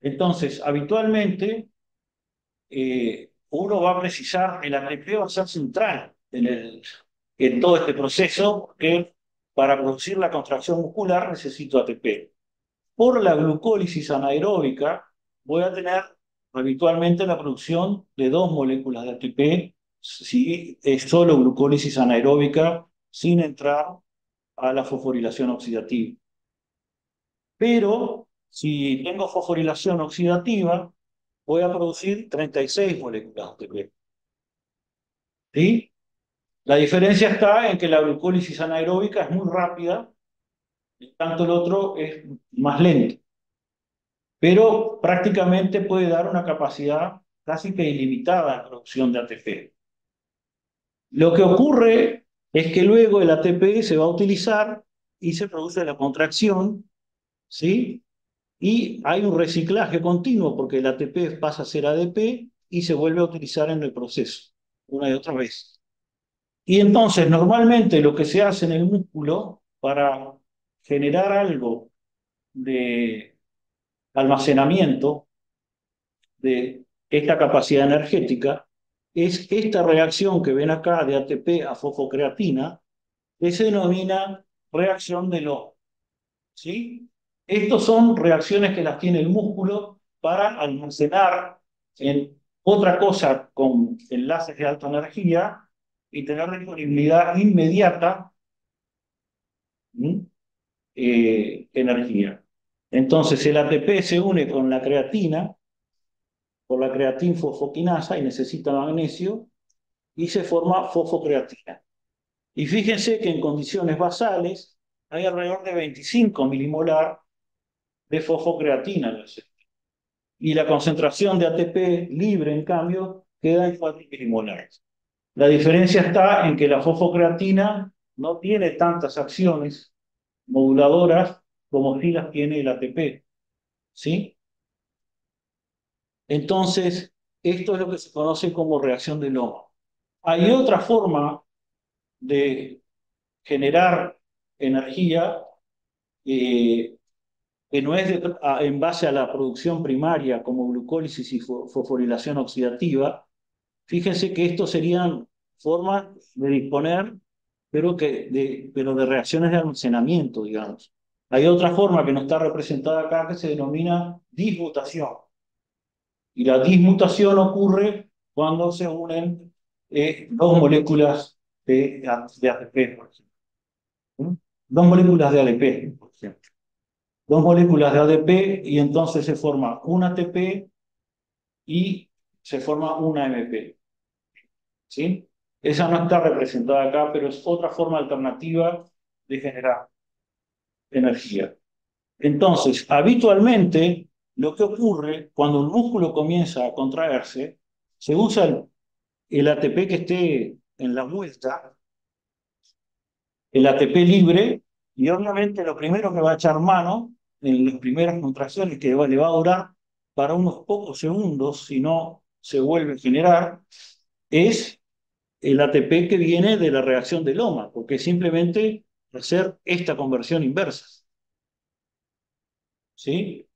Entonces, habitualmente, uno va a precisar, el ATP va a ser central en todo este proceso, porque para producir la contracción muscular necesito ATP. Por la glucólisis anaeróbica, voy a tener habitualmente la producción de dos moléculas de ATP, si es solo glucólisis anaeróbica, sin entrar a la fosforilación oxidativa. Pero si tengo fosforilación oxidativa, voy a producir 36 moléculas de ATP. ¿Sí? La diferencia está en que la glucólisis anaeróbica es muy rápida, en tanto el otro es más lento. Pero prácticamente puede dar una capacidad casi que ilimitada de producción de ATP. Lo que ocurre es que luego el ATP se va a utilizar y se produce la contracción, ¿sí? Y hay un reciclaje continuo porque el ATP pasa a ser ADP y se vuelve a utilizar en el proceso, una y otra vez. Y entonces, normalmente lo que se hace en el músculo para generar algo de almacenamiento de esta capacidad energética es esta reacción que ven acá de ATP a fosfocreatina, que se denomina reacción de Lowe. ¿Sí? Estas son reacciones que las tiene el músculo para almacenar en otra cosa con enlaces de alta energía y tener disponibilidad inmediata, ¿sí? Energía. Entonces el ATP se une con la creatina por la creatinfosfoquinasa y necesita magnesio y se forma fosfocreatina. Y fíjense que en condiciones basales hay alrededor de 25 milimolar de fosfocreatina en la célula. Y la concentración de ATP libre, en cambio, queda en 4 milimolares. La diferencia está en que la fosfocreatina no tiene tantas acciones moduladoras como si las tiene el ATP. ¿Sí? Entonces, esto es lo que se conoce como reacción de Lowe. Hay otra forma de generar energía eh, que no es en base a la producción primaria como glucólisis y fosforilación oxidativa. Fíjense que estos serían formas de disponer, pero de reacciones de almacenamiento, digamos. Hay otra forma que no está representada acá que se denomina dismutación. Y la dismutación ocurre cuando se unen dos moléculas de ATP, por ejemplo. ¿Mm? Dos moléculas de ADP, por ejemplo. Dos moléculas de ADP y entonces se forma un ATP y se forma una AMP. ¿Sí? Esa no está representada acá, pero es otra forma alternativa de generar energía. Entonces, habitualmente, lo que ocurre cuando un músculo comienza a contraerse, se usa el ATP que esté en la vuelta, el ATP libre, y obviamente lo primero que va a echar mano en las primeras contracciones, que le va a durar para unos pocos segundos, si no se vuelve a generar, es el ATP que viene de la reacción de Loma, porque es simplemente hacer esta conversión inversa. ¿Sí?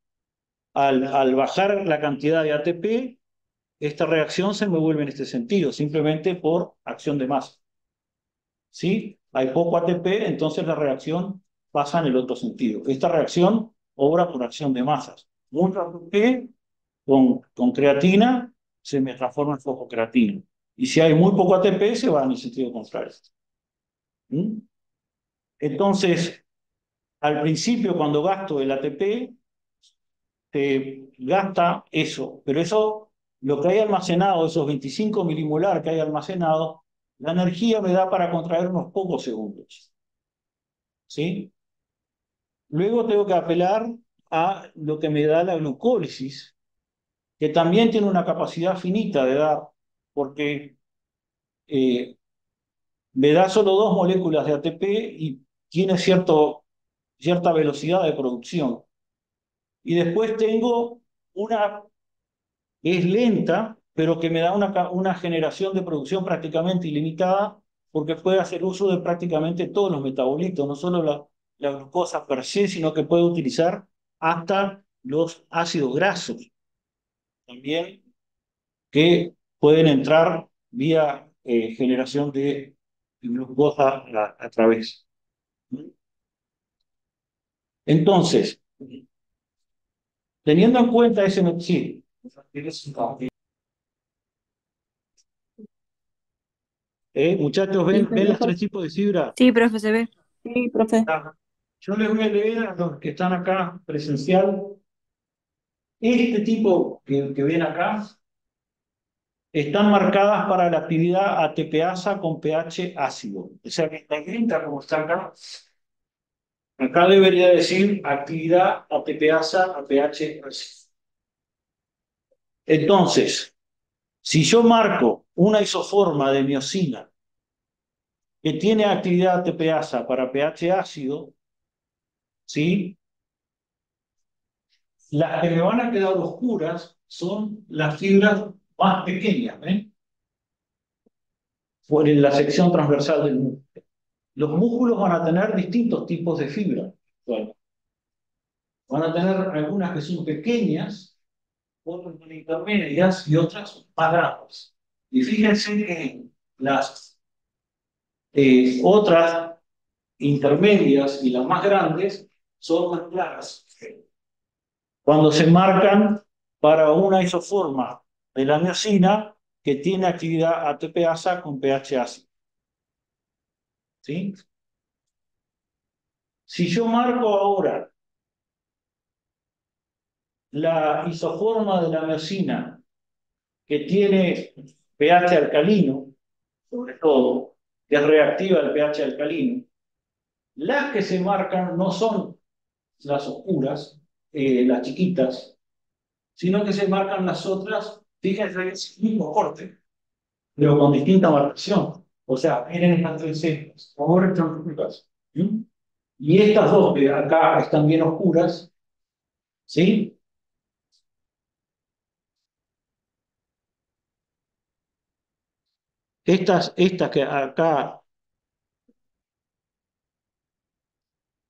Al bajar la cantidad de ATP, esta reacción se me vuelve en este sentido, simplemente por acción de masa. ¿Sí? Hay poco ATP, entonces la reacción pasa en el otro sentido. Esta reacción obra por acción de masas. Mucho ATP con creatina se me transforma en fosfocreatina. Y si hay muy poco ATP, se va en el sentido contrario. ¿Mm? Entonces, al principio, cuando gasto el ATP, se gasta eso, pero eso, lo que hay almacenado, esos 25 milimolar que hay almacenado, la energía me da para contraer unos pocos segundos. ¿Sí? Luego tengo que apelar a lo que me da la glucólisis, que también tiene una capacidad finita de dar, porque eh, me da solo dos moléculas de ATP y tiene cierta velocidad de producción. Y después tengo una que es lenta, pero que me da una generación de producción prácticamente ilimitada, porque puede hacer uso de prácticamente todos los metabolitos, no solo la glucosa per se, sino que puede utilizar hasta los ácidos grasos también, que pueden entrar vía generación de glucosa a través. Entonces, teniendo en cuenta ese... Sí, muchachos, Sí, ven los profe. tres tipos de fibra. Sí, profe, se ve. Sí, profe. Ah, yo les voy a leer a los que están acá presencial. Este tipo que ven acá están marcadas para la actividad ATPasa con pH ácido. O sea que esta negrita, como está acá, acá debería decir actividad ATPasa a pH ácido. Entonces, si yo marco una isoforma de miosina que tiene actividad ATPasa para pH ácido, ¿sí? Las que me van a quedar oscuras son las fibras más pequeñas, ¿ven? por la sección transversal del músculo. Los músculos van a tener distintos tipos de fibra. Bueno, van a tener algunas que son pequeñas, otras son intermedias y otras más grandes. Y fíjense que las otras intermedias y las más grandes son más claras. Cuando se marcan para una isoforma de la miosina que tiene actividad ATPasa con pH ácido. ¿Sí? Si yo marco ahora la isoforma de la miosina que tiene pH alcalino, sobre todo, que es reactiva al pH alcalino, las que se marcan no son las oscuras, las chiquitas, sino que se marcan las otras, fíjense, es el mismo corte, pero con distinta marcación. O sea, miren estas tres cepas, ahora están oscuras. ¿Sí? Y estas dos que acá están bien oscuras, ¿sí? Estas que acá,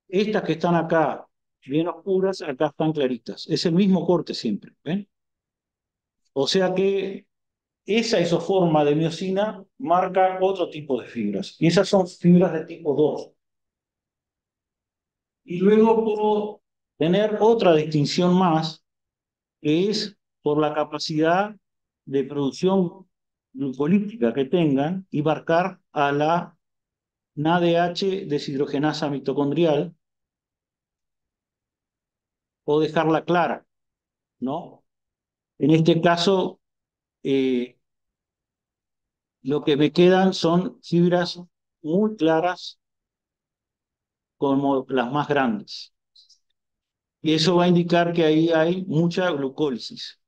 estas que están acá bien oscuras, acá están claritas. Es el mismo corte siempre, ¿ven? O sea que esa isoforma de miosina marca otro tipo de fibras. Y esas son fibras de tipo 2. Y luego puedo tener otra distinción más, que es por la capacidad de producción glucolítica que tengan y marcar a la NADH deshidrogenasa mitocondrial o dejarla clara, ¿no? En este caso, lo que me quedan son fibras muy claras como las más grandes. Y eso va a indicar que ahí hay mucha glucólisis.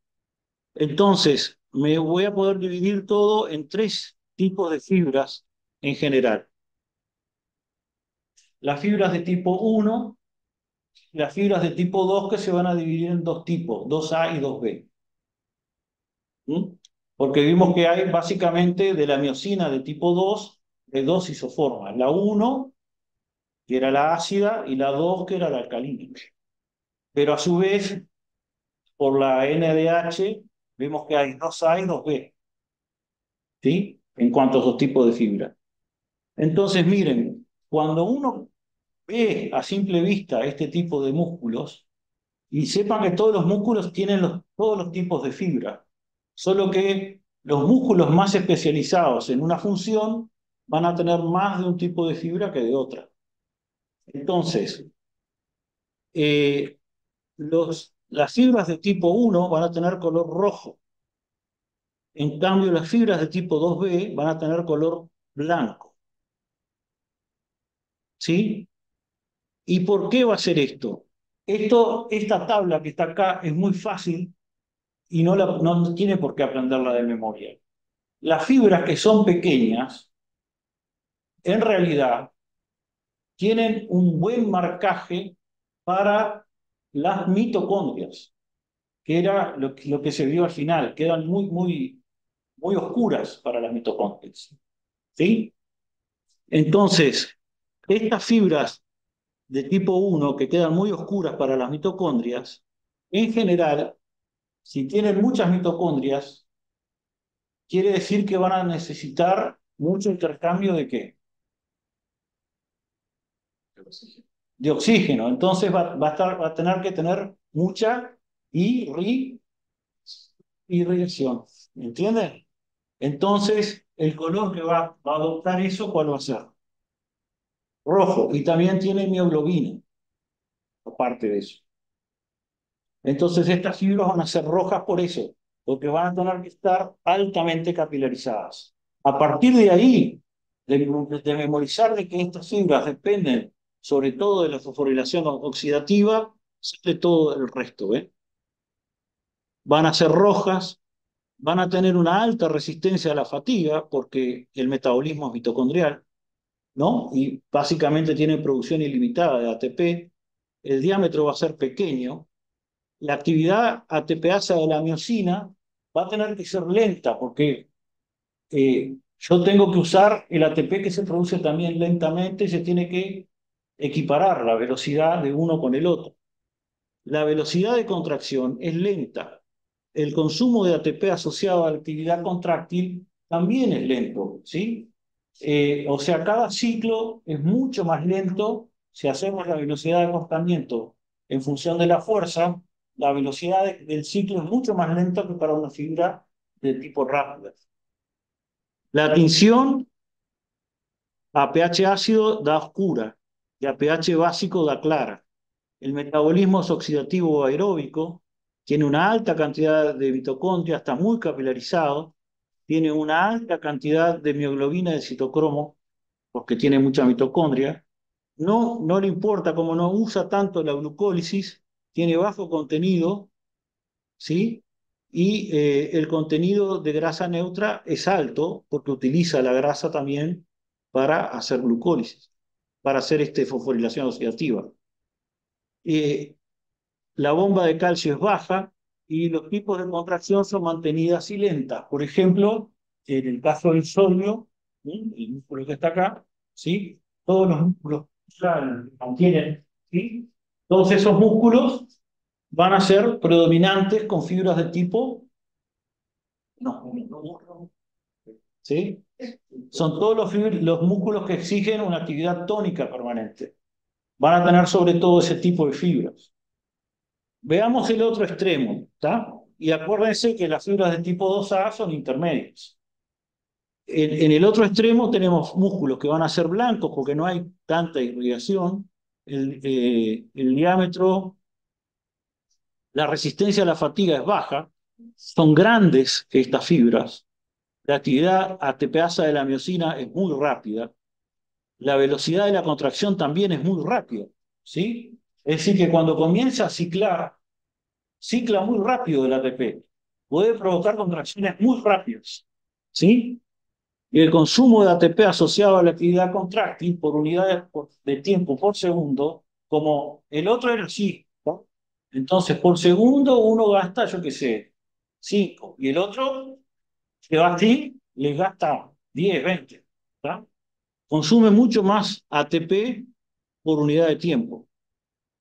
Entonces, me voy a poder dividir todo en tres tipos de fibras en general. Las fibras de tipo 1, las fibras de tipo 2 que se van a dividir en dos tipos, 2A y 2B. ¿Mm? Porque vimos que hay básicamente de la miosina de tipo 2, de dos isoformas. La 1, que era la ácida, y la 2, que era la alcalina. Pero a su vez, por la NADH, vemos que hay 2A y 2B, ¿sí? En cuanto a esos tipos de fibra. Entonces, miren, cuando uno ve a simple vista este tipo de músculos, y sepan que todos los músculos tienen todos los tipos de fibra, solo que los músculos más especializados en una función van a tener más de un tipo de fibra que de otra. Entonces, las fibras de tipo 1 van a tener color rojo. En cambio, las fibras de tipo 2B van a tener color blanco. ¿Sí? ¿Y por qué va a ser esto? Esta tabla que está acá es muy fácil y no tiene por qué aprenderla de memoria. Las fibras que son pequeñas, en realidad, tienen un buen marcaje para las mitocondrias, que era lo que se vio al final, quedan muy oscuras para las mitocondrias. ¿Sí? Entonces, estas fibras de tipo 1 que quedan muy oscuras para las mitocondrias, en general, si tienen muchas mitocondrias, quiere decir que van a necesitar mucho intercambio de ¿qué? De oxígeno. Entonces va a tener que tener mucha irrigación. ¿Entienden? Entonces, el color que va a adoptar eso, ¿cuál va a ser? Rojo. Y también tiene mioglobina, aparte de eso. Entonces, estas fibras van a ser rojas por eso, porque van a tener que estar altamente capilarizadas. A partir de ahí, de memorizar de que estas fibras dependen sobre todo de la fosforilación oxidativa, de todo el resto, ¿eh? Van a ser rojas, van a tener una alta resistencia a la fatiga, porque el metabolismo es mitocondrial, ¿no? Y básicamente tienen producción ilimitada de ATP, el diámetro va a ser pequeño, la actividad ATPasa de la miosina va a tener que ser lenta, porque yo tengo que usar el ATP que se produce también lentamente y se tiene que equiparar la velocidad de uno con el otro. La velocidad de contracción es lenta. El consumo de ATP asociado a la actividad contráctil también es lento, ¿sí? O sea, cada ciclo es mucho más lento si hacemos la velocidad de acostamiento en función de la fuerza. La velocidad del ciclo es mucho más lenta que para una fibra de tipo rápida. La tinción a pH ácido da oscura y a pH básico da clara. El metabolismo es oxidativo o aeróbico, tiene una alta cantidad de mitocondria, está muy capilarizado, tiene una alta cantidad de mioglobina de citocromo, porque tiene mucha mitocondria. No le importa, como no usa tanto la glucólisis, tiene bajo contenido, ¿sí? Y el contenido de grasa neutra es alto, porque utiliza la grasa también para hacer glucólisis, para hacer fosforilación oxidativa. La bomba de calcio es baja y los tipos de contracción son mantenidas y lentas. Por ejemplo, en el caso del sodio, ¿sí? El músculo que está acá, ¿sí? Todos los músculos ya mantienen, ¿sí? Todos esos músculos van a ser predominantes con fibras de tipo, no, ¿sí? Son todos los músculos que exigen una actividad tónica permanente. Van a tener sobre todo ese tipo de fibras. Veamos el otro extremo, ¿está? Y acuérdense que las fibras de tipo 2A son intermedias. En el otro extremo tenemos músculos que van a ser blancos porque no hay tanta irrigación. El diámetro, la resistencia a la fatiga es baja. Son grandes estas fibras. La actividad ATPasa de la miosina es muy rápida. La velocidad de la contracción también es muy rápida, ¿sí? Es decir, que cuando comienza a cicla muy rápido el ATP. Puede provocar contracciones muy rápidas, ¿sí? Y el consumo de ATP asociado a la actividad contráctil por unidades de tiempo por segundo, como el otro era así, ¿no? Entonces, por segundo uno gasta, yo qué sé, 5, y el otro, que va así, le gasta 10, 20, ¿tá? Consume mucho más ATP por unidad de tiempo,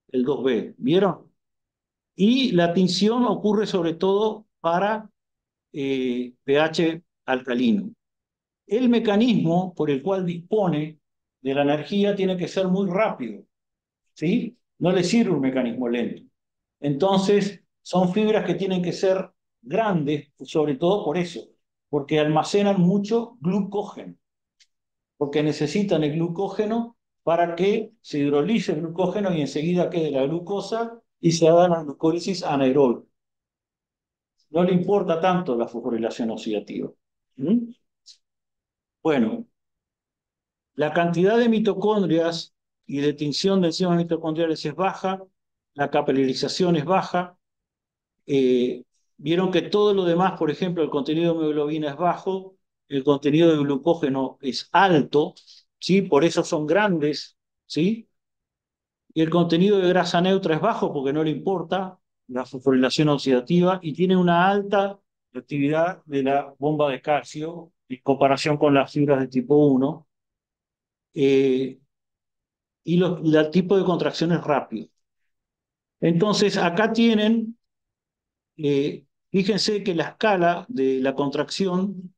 el 2B, ¿vieron? Y la tinción ocurre sobre todo para pH alcalino. El mecanismo por el cual dispone de la energía tiene que ser muy rápido, ¿sí? No le sirve un mecanismo lento. Entonces, son fibras que tienen que ser grandes, sobre todo por eso, porque almacenan mucho glucógeno, porque necesitan el glucógeno para que se hidrolice el glucógeno y enseguida quede la glucosa y se haga la glucólisis anaeróbica. No le importa tanto la fosforilación oxidativa. ¿Mm? Bueno, la cantidad de mitocondrias y de tinción de enzimas mitocondriales es baja, la capilarización es baja. Vieron que todo lo demás, por ejemplo, el contenido de hemoglobina es bajo, el contenido de glucógeno es alto, ¿sí? Por eso son grandes, ¿sí? Y el contenido de grasa neutra es bajo porque no le importa la fosforilación oxidativa y tiene una alta actividad de la bomba de calcio en comparación con las fibras de tipo 1. Y el tipo de contracción es rápido. Entonces, acá tienen, fíjense que la escala de la contracción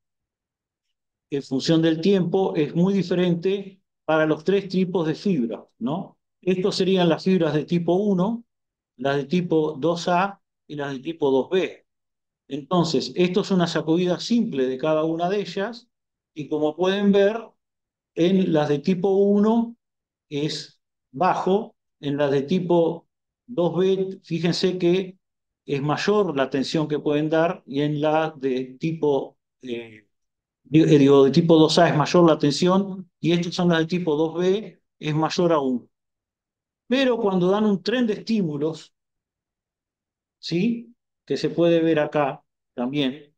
en función del tiempo es muy diferente para los tres tipos de fibras, ¿no? Estos serían las fibras de tipo 1, las de tipo 2A y las de tipo 2B. Entonces, esto es una sacudida simple de cada una de ellas y como pueden ver, en las de tipo 1 es bajo, en las de tipo 2B, fíjense que es mayor la tensión que pueden dar y en la de tipo, de tipo 2A es mayor la tensión y estas son las de tipo 2B, es mayor aún. Pero cuando dan un tren de estímulos, ¿sí? Que se puede ver acá también,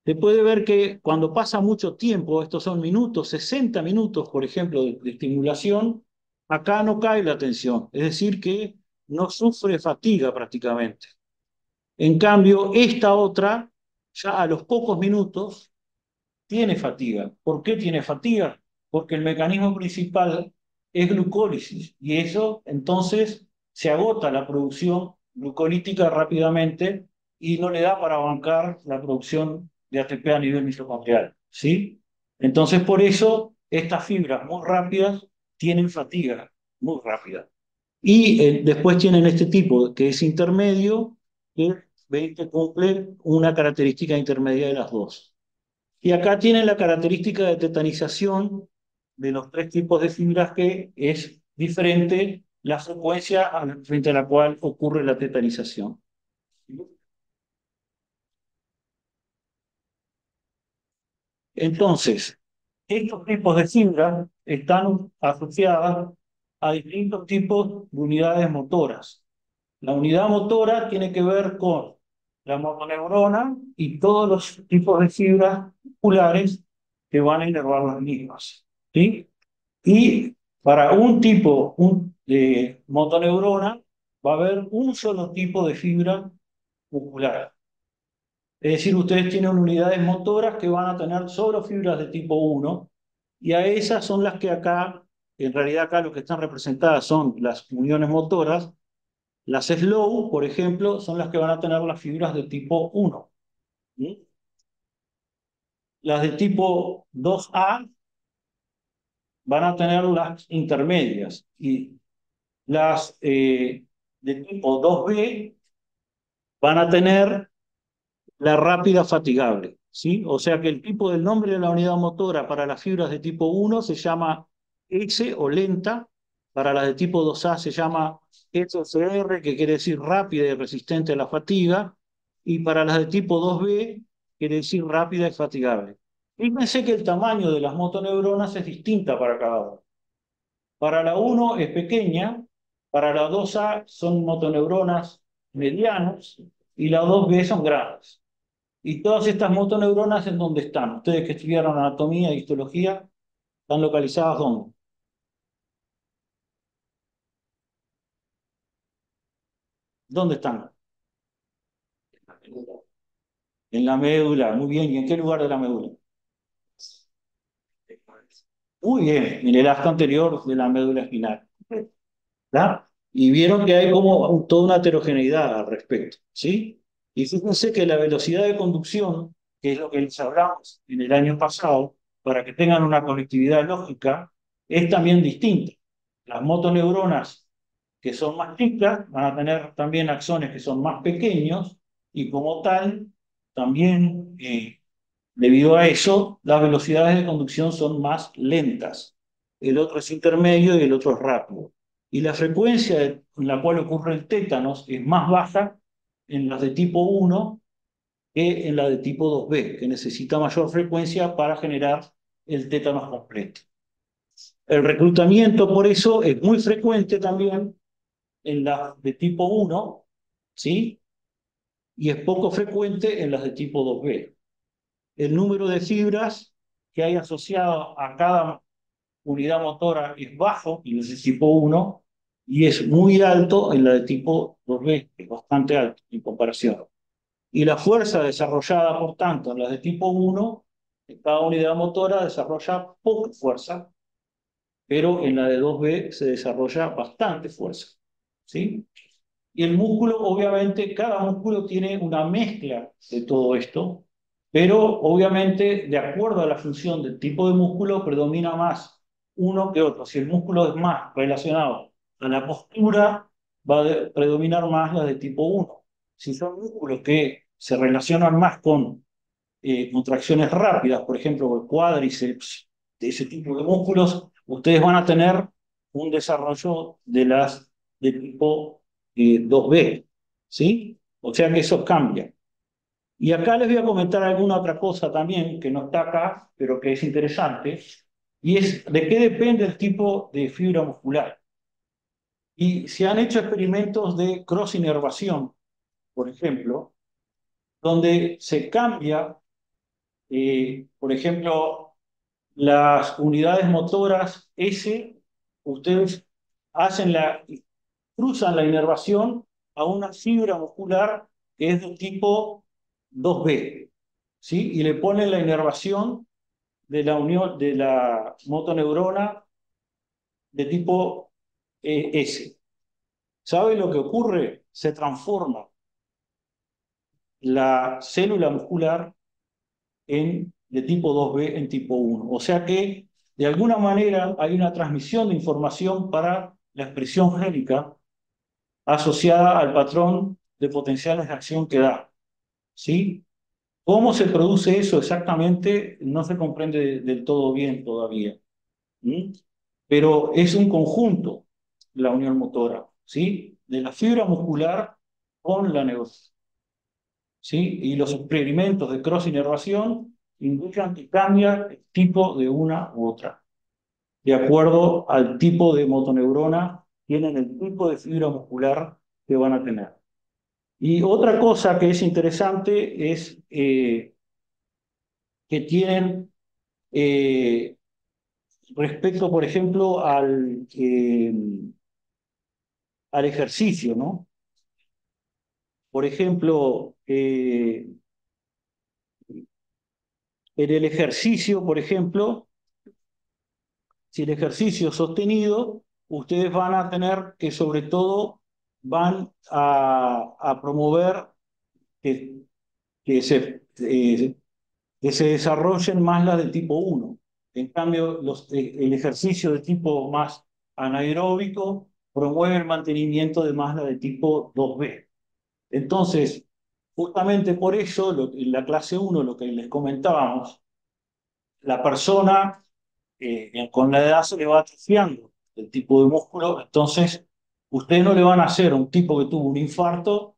se puede ver que cuando pasa mucho tiempo, estos son minutos, 60 minutos, por ejemplo, de estimulación, acá no cae la tensión, es decir, que no sufre fatiga prácticamente. En cambio, esta otra, ya a los pocos minutos, tiene fatiga. ¿Por qué tiene fatiga? Porque el mecanismo principal es glucólisis y eso entonces se agota la producción glucolítica rápidamente y no le da para bancar la producción de ATP a nivel mitocondrial, ¿sí? Entonces por eso estas fibras muy rápidas tienen fatiga muy rápida. Y después tienen este tipo que es intermedio, que ven que cumple una característica intermedia de las dos. Y acá tienen la característica de tetanización de los tres tipos de fibras, que es diferente la frecuencia frente a la cual ocurre la tetanización. Entonces, estos tipos de fibras están asociadas a distintos tipos de unidades motoras. La unidad motora tiene que ver con la motoneurona y todos los tipos de fibras musculares que van a inervar las mismas, ¿sí? Y para un tipo de motoneurona va a haber un solo tipo de fibra muscular. Es decir, ustedes tienen unidades motoras que van a tener solo fibras de tipo 1 y a esas son las que acá, en realidad acá lo que están representadas son las uniones motoras. Las slow, por ejemplo, son las que van a tener las fibras de tipo 1. ¿Sí? Las de tipo 2A van a tener las intermedias y las de tipo 2B van a tener la rápida fatigable, ¿sí? O sea que el tipo del nombre de la unidad motora para las fibras de tipo 1 se llama S o lenta, para las de tipo 2A se llama SR, que quiere decir rápida y resistente a la fatiga, y para las de tipo 2B quiere decir rápida y fatigable. Fíjense que el tamaño de las motoneuronas es distinta para cada una. Para la 1 es pequeña, para la 2A son motoneuronas medianas y la 2B son grandes. Y todas estas motoneuronas, ¿en dónde están? Ustedes que estudiaron anatomía e histología, ¿están localizadas dónde? ¿Dónde están? En la médula, muy bien. ¿Y en qué lugar de la médula? Muy bien, en el asta anterior de la médula espinal. ¿Verdad? Y vieron que hay como toda una heterogeneidad al respecto, ¿sí? Y fíjense que la velocidad de conducción, que es lo que les hablamos en el año pasado, para que tengan una conectividad lógica, es también distinta. Las motoneuronas que son más chicas van a tener también axones que son más pequeños y como tal, también debido a eso, las velocidades de conducción son más lentas. El otro es intermedio y el otro es rápido. Y la frecuencia en la cual ocurre el tétanos es más baja en las de tipo 1 que en la de tipo 2B, que necesita mayor frecuencia para generar el tétanos completo. El reclutamiento, por eso, es muy frecuente también en las de tipo 1, ¿sí? Y es poco frecuente en las de tipo 2B. El número de fibras que hay asociado a cada unidad motora es bajo en las de tipo 1 y es muy alto en la de tipo 2B, es bastante alto en comparación. Y la fuerza desarrollada, por tanto, en las de tipo 1, en cada unidad motora desarrolla poca fuerza, pero en la de 2B se desarrolla bastante fuerza, ¿sí? Y el músculo, obviamente, cada músculo tiene una mezcla de todo esto, pero obviamente, de acuerdo a la función del tipo de músculo, predomina más uno que otro. Si el músculo es más relacionado a la postura, va a predominar más la de tipo 1. Si son músculos que se relacionan más con contracciones rápidas, por ejemplo, el cuádriceps, de ese tipo de músculos, ustedes van a tener un desarrollo de las de tipo 2B, ¿sí? O sea que eso cambia. Y acá les voy a comentar alguna otra cosa también que no está acá, pero que es interesante, y es de qué depende el tipo de fibra muscular. Y se han hecho experimentos de cross-inervación, por ejemplo, donde se cambia, por ejemplo, las unidades motoras S, ustedes cruzan la inervación a una fibra muscular que es del tipo 2B, ¿sí? Y le ponen la inervación de la unión de la motoneurona de tipo S. ¿Sabe lo que ocurre? Se transforma la célula muscular de tipo 2B en tipo 1. O sea que, de alguna manera, hay una transmisión de información para la expresión génica asociada al patrón de potenciales de acción que da. ¿Sí? ¿Cómo se produce eso exactamente? No se comprende del todo bien todavía. ¿Mm? Pero es un conjunto, la unión motora, ¿sí? De la fibra muscular con la neurona. ¿Sí? Y los experimentos de cross-inervación indican que cambia el tipo de una u otra. De acuerdo al tipo de motoneurona, tienen el tipo de fibra muscular que van a tener. Y otra cosa que es interesante es que tienen respecto, por ejemplo, al ejercicio, ¿no? Por ejemplo, en el ejercicio, por ejemplo, si el ejercicio es sostenido, ustedes van a tener que sobre todo van a promover que, que se, eh, que se desarrollen más las de tipo 1. En cambio, el ejercicio de tipo más anaeróbico promueve el mantenimiento de más la de tipo 2B. Entonces, justamente por eso, en la clase 1, lo que les comentábamos, la persona con la edad se le va atrofiando el tipo de músculo, entonces ustedes no le van a hacer a un tipo que tuvo un infarto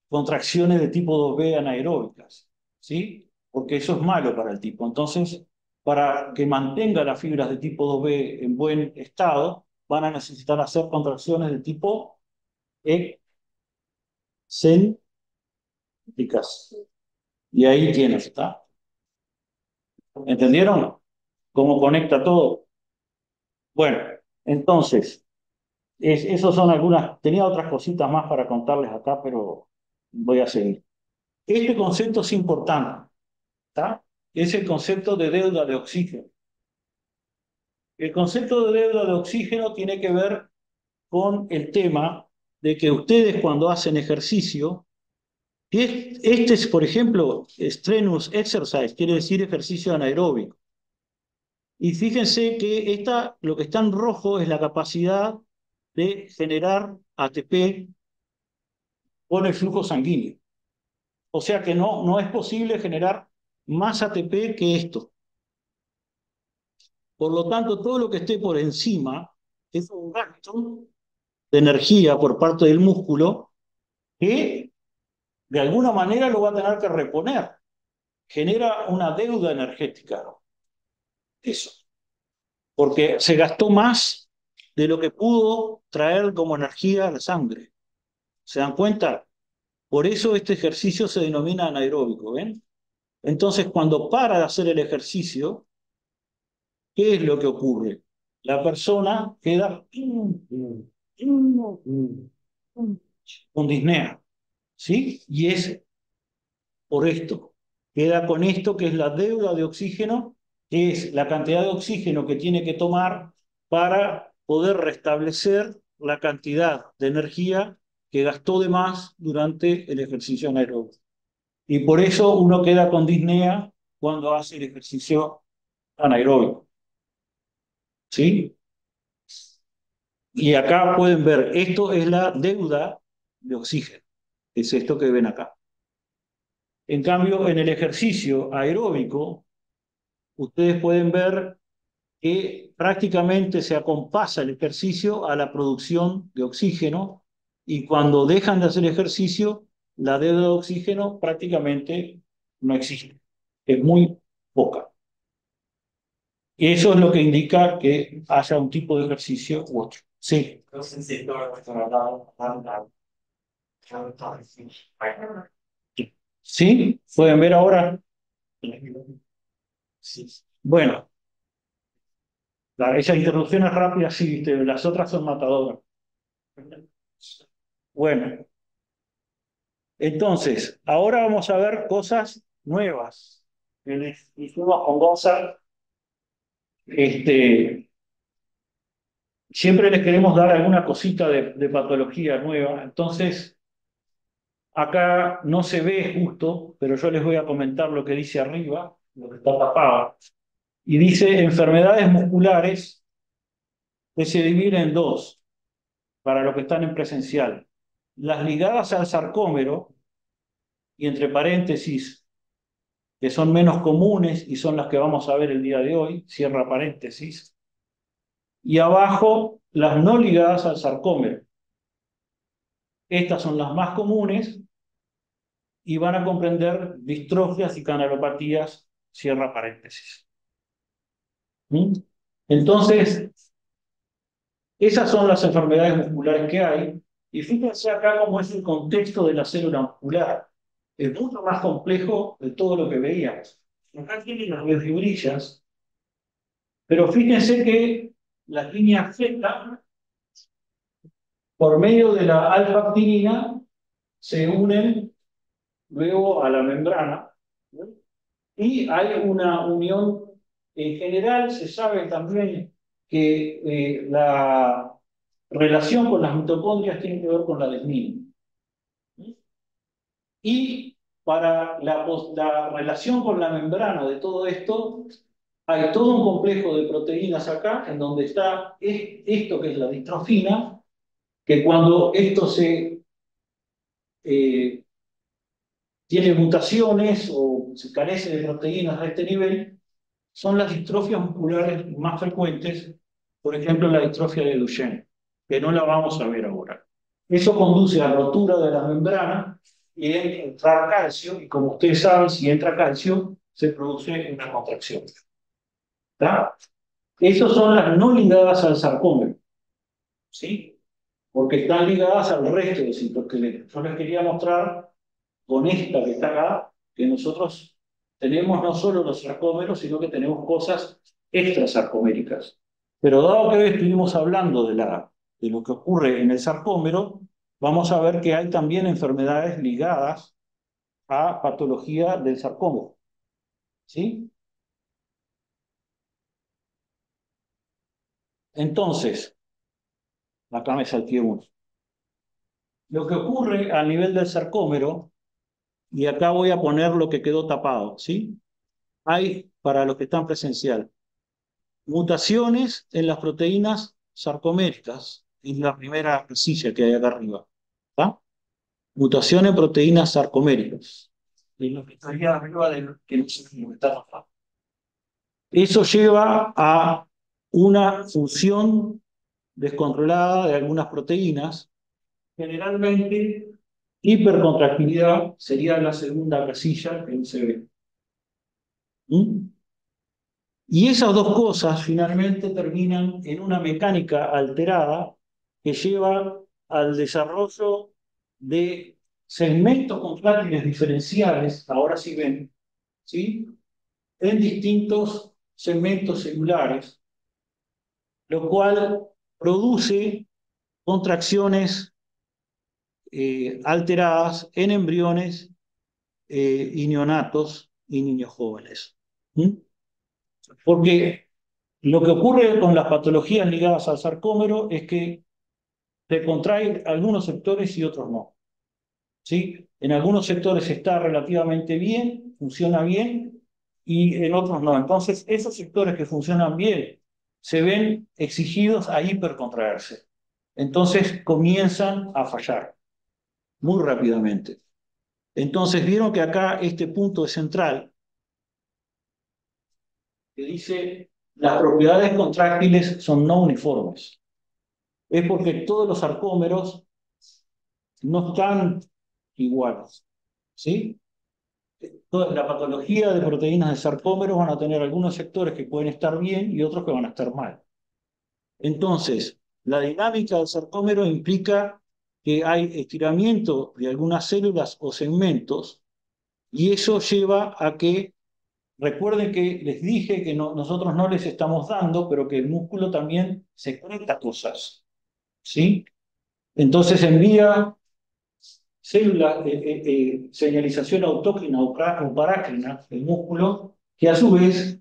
contracciones de tipo 2B anaeróbicas, ¿sí? Porque eso es malo para el tipo. Entonces, para que mantenga las fibras de tipo 2B en buen estado, van a necesitar hacer contracciones de tipo excéntricas. Y ahí tienes, ¿está? ¿Entendieron cómo conecta todo? Bueno, entonces, esos son algunas, tenía otras cositas más para contarles acá, pero voy a seguir. Este concepto es importante, ¿está? Es el concepto de deuda de oxígeno. El concepto de deuda de oxígeno tiene que ver con el tema de que ustedes cuando hacen ejercicio, este es, por ejemplo, strenuous exercise, quiere decir ejercicio anaeróbico. Y fíjense que lo que está en rojo es la capacidad de generar ATP con el flujo sanguíneo. O sea que no es posible generar más ATP que esto. Por lo tanto, todo lo que esté por encima es un gasto de energía por parte del músculo que de alguna manera lo va a tener que reponer. Genera una deuda energética. Eso. Porque se gastó más de lo que pudo traer como energía a la sangre. ¿Se dan cuenta? Por eso este ejercicio se denomina anaeróbico, ¿ven? Entonces, cuando para de hacer el ejercicio, ¿qué es lo que ocurre? La persona queda con disnea, ¿sí? Y es por esto. Queda con esto que es la deuda de oxígeno, que es la cantidad de oxígeno que tiene que tomar para poder restablecer la cantidad de energía que gastó de más durante el ejercicio anaeróbico. Y por eso uno queda con disnea cuando hace el ejercicio anaeróbico. ¿Sí? Y acá pueden ver, esto es la deuda de oxígeno. Es esto que ven acá. En cambio, en el ejercicio aeróbico, ustedes pueden ver que prácticamente se acompasa el ejercicio a la producción de oxígeno y cuando dejan de hacer ejercicio, la deuda de oxígeno prácticamente no existe. Es muy poca. Y eso es lo que indica que haya un tipo de ejercicio u otro. Sí. ¿Sí? ¿Pueden ver ahora? Bueno, esas interrupciones rápidas sí, ¿viste? Las otras son matadoras. Bueno, entonces, ahora vamos a ver cosas nuevas que les hicimos con Gonzalo siempre les queremos dar alguna cosita de patología nueva. Entonces, acá no se ve justo, pero yo les voy a comentar lo que dice arriba, lo que está tapado. Y dice enfermedades musculares que se dividen en dos, para los que están en presencial. Las ligadas al sarcómero, y entre paréntesis, que son menos comunes y son las que vamos a ver el día de hoy, cierra paréntesis, y abajo las no ligadas al sarcómero. Estas son las más comunes y van a comprender distrofias y canalopatías, cierra paréntesis. ¿Mm? Entonces, esas son las enfermedades musculares que hay, y fíjense acá cómo es el contexto de la célula muscular. Es mucho más complejo de todo lo que veíamos. Acá tienen las fibrillas, pero fíjense que las líneas Z, por medio de la alfa-actinina, se unen luego a la membrana, ¿no? Y hay una unión. En general, se sabe también que la relación con las mitocondrias tiene que ver con la desmina. Y para la relación con la membrana de todo esto, hay todo un complejo de proteínas acá, en donde está esto que es la distrofina, que cuando esto eh, tiene mutaciones o se carece de proteínas a este nivel, son las distrofias musculares más frecuentes, por ejemplo, la distrofia de Duchenne, que no la vamos a ver ahora. Eso conduce a rotura de la membrana y entra calcio, y como ustedes saben, si entra calcio, se produce una contracción. ¿Está? Esas son las no ligadas al sarcómero, ¿sí? Porque están ligadas al resto del citoesqueleto. Yo les quería mostrar con esta que está acá, que nosotros tenemos no solo los sarcómeros, sino que tenemos cosas extrasarcoméricas. Pero dado que hoy estuvimos hablando de lo que ocurre en el sarcómero, vamos a ver que hay también enfermedades ligadas a patología del sarcómero. ¿Sí? Entonces, acá me salté uno. Lo que ocurre a nivel del sarcómero, y acá voy a poner lo que quedó tapado, ¿sí? Hay, para los que están presencial, mutaciones en las proteínas sarcoméricas, es la primera casilla que hay acá arriba. ¿Está? Mutación en proteínas sarcoméricas. Y lo que estaría arriba del que no sé cómo está acá. Eso lleva a una función descontrolada de algunas proteínas. Generalmente, hipercontractilidad sería la segunda casilla que no se ve. ¿Mm? Y esas dos cosas finalmente terminan en una mecánica alterada que lleva al desarrollo de segmentos contráctiles diferenciales, ahora sí ven, ¿sí? En distintos segmentos celulares, lo cual produce contracciones alteradas en embriones y neonatos y niños jóvenes. ¿Mm? Porque lo que ocurre con las patologías ligadas al sarcómero es que se contraen algunos sectores y otros no. ¿Sí? En algunos sectores está relativamente bien, funciona bien, y en otros no. Entonces, esos sectores que funcionan bien se ven exigidos a hipercontraerse. Entonces, comienzan a fallar muy rápidamente. Entonces, vieron que acá este punto es central, que dice las propiedades contráctiles son no uniformes. Es porque todos los sarcómeros no están iguales, ¿sí? Toda la patología de proteínas de sarcómeros van a tener algunos sectores que pueden estar bien y otros que van a estar mal. Entonces, la dinámica del sarcómero implica que hay estiramiento de algunas células o segmentos, y eso lleva a que, recuerden que les dije que nosotros no les estamos dando, pero que el músculo también secreta cosas, ¿sí? Entonces envía células de señalización autócrina o parácrina del músculo, que a su vez